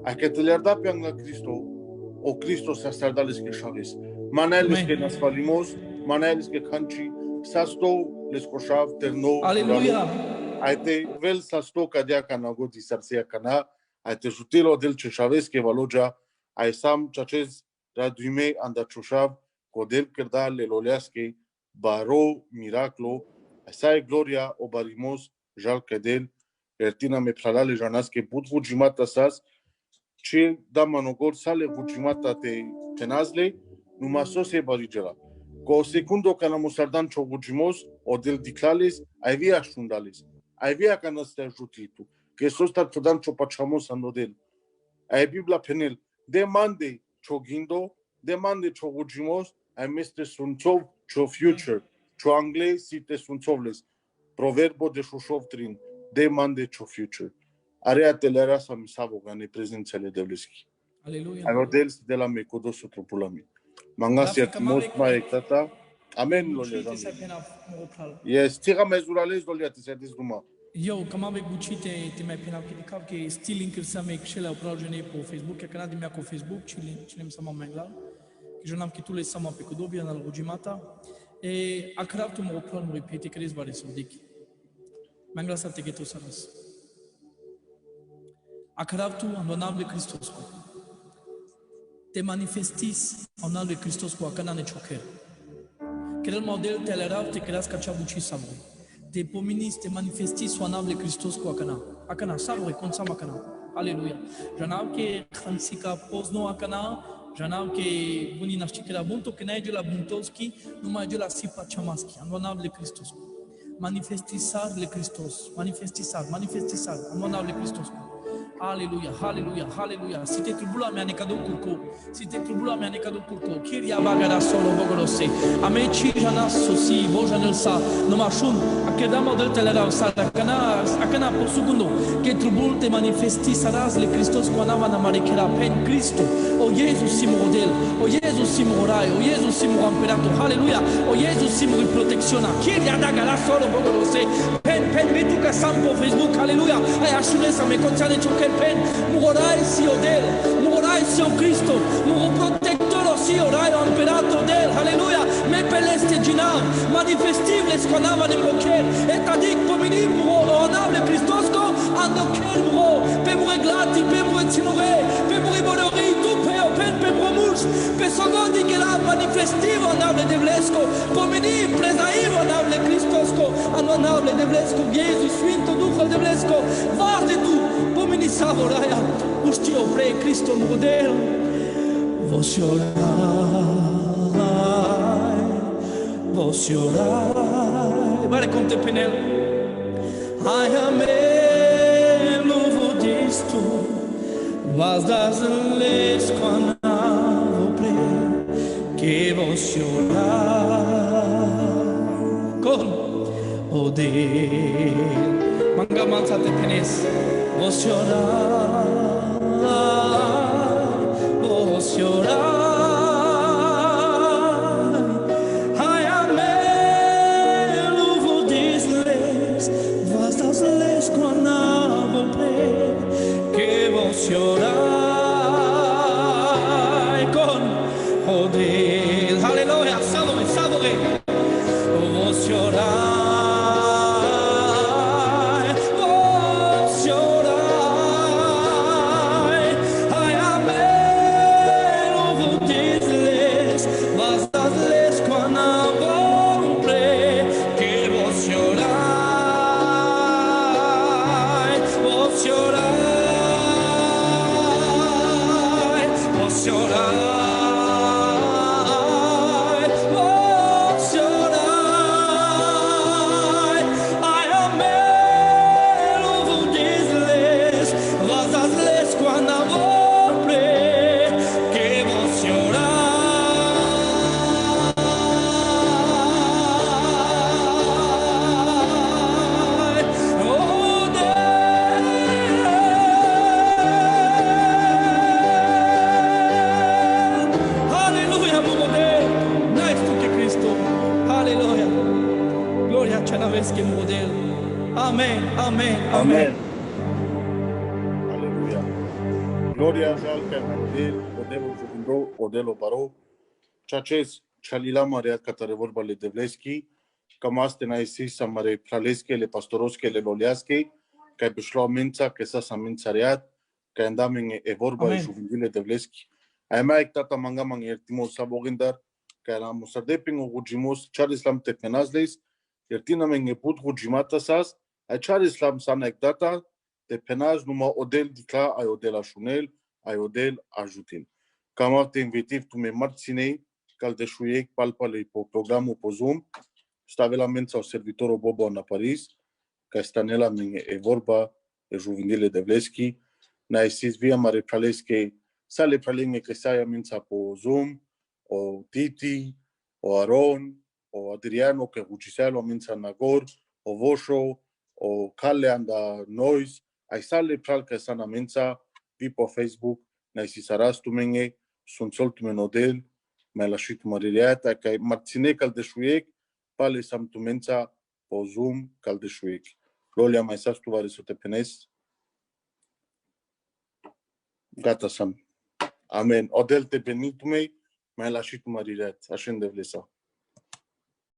Ai que telerda pianga Cristo o Cristo sastardales que chaves. Maneles que nas falimos, maneles que canchi, sasto les koshav terno. Aleluia. Aite vel sasto kadia kana go disarsia kana, aite jutilo del chaves que valoja, ai sam chaches raduime anda chushav, kodel kerda le loliaske, baro miraclo, sai gloria o barimos jal kedel, ertina me pralale janaske budvu jimata sas, ce da manogor sale vujimata te tenazle, numasos e barijela. Co secundo cana musardan chogujimos, o del diclales, ai via shundales, ai via cana stea jutitu, que sostar todan chopachamos anodel. Ai bibla penel, demande chogindo, demande chogujimos, ai meste sunțov cho future, cho angle site sunțovles, proverbo de Shushov trin, demande cho future. Area telera sa misavo gane prezențele de vleski. Aleluia. Anodels de la mecodos otropulami. Mangasia most mai tata. Amen lolia. Yes, tira mezurales lolia te sedis duma. Eu, cam am gucite, te mai penal que dicam que stil încât să mai cele au prajene pe Facebook, că canal de mea cu Facebook, cine să mă mengla. Que je n'am que tous les sama pe kudobia na logimata. E akraftu mo plan mo repete que les vares dik. Mengla sa te geto saras. Akraftu andonable Christos. Te manifestis andonable Christos cu acana ne choker. Que el model te lerav te creas ca cea buci savoi. Te pominis te manifestis andonable Christos cu acana. Acana savoi consam acana. Aleluia. Janau que khansika pozno acana. Janau que buni naști que la bunto que nae de la buntoski numai de la sipa chamaski. Andonable Christos. Manifestisar le Christos. Manifestisar. Andonable Christos. Aleluia, aleluia, aleluia. Si te tribula mea necadu curco. Si te tribula mea necadu curco. Kiria bagara solo bogorose. Ameci jana sosi boja nel sa. Numa shun. Akedama del telera sa. Akana por segundo. Que tribul te manifesti saras le Christos guanava na marekera pen Cristo. O Jesus simo model. O Jesus simo orai. O Jesus simo amperato. Aleluia. O Jesus simo proteziona. Kiria bagara solo bogorose. Pen vetu ca sampo Facebook. Aleluia. Ai ashune sa me conțane choke pen, murai si odel, murai si o Cristo, muro protector si orai o imperato del, alleluia, me peleste ginav, manifestibles conava ne moker, et adik pominim muro onable Christosco, ando kel muro, pe mure glati, pe mure tinore, pe mure bolori, tu pe open, pe promus, pe sogodi che la manifestivo onable de vlesco, pominim presaivo onable Christosco, onable de vlesco, Jesus, Sfinto Duhul de vlesco, varde tu, pomeni savoraia, ustio pre Cristo model, vos orai, vare com te penel, ai amém, louvo disto, vas das les quando pre, que vos orai, con o de Mangaman sa te penes, vos chorai, ai amém, louvo disles, vas das les quando pre, Odel, aleluya, sábore, sábore. Vos llorai, vos llorai. Ai, amén, vos dizles, vas dasles quan avombre, que vos llorai, vos llorai, vos llorai. Aleluya, nice to Cristo. Aleluya. Gloria a vez que modelo. Amén, amén, amén. Aleluia. Gloria al că modelul Juvindro, modelul Baro. Ceaces, Chalila Maria Catarevor Baledevleski, Kamaste na Isis Samare Praleski, le Pastoroski, le Loliaski, că bișlo mința, că sa mințariat, că andamen e vorba e Juvindile Devleski. Ai mai tata manga mang iertimo sabogindar, că la musadepin o gujimos Charislam tepenazles, iertina men e put gujimata sas, ai Charislam sanectata, tepenaz numa odel dicla ai odel ashunel, ai odel ajutin. Cam te invitiv tu me marținei, caldeșuiec palpale po programul po Zoom, stave la mența o servitorul Bobo na Paris, că stanela men e vorba e Juvindile Devleski, na esis via mare praleski sale pralinge că saia mența po Zoom, o Titi, o Aron, o Adriano că uciselo mența Nagor, o Vosho, o Calle anda Noise, ai sale pral că sana mența vi po Facebook, na esis arastu menge, sunt soltu menodel, mai la și tu mărireata, că marține caldeșuiec, pale sam tu mența po Zoom caldeșuiec. Lolia mai sas tu vare să te penes. Gata sam. Amen. Odel te benitumei, mai la și tu mărireat. Așa îndevlesa.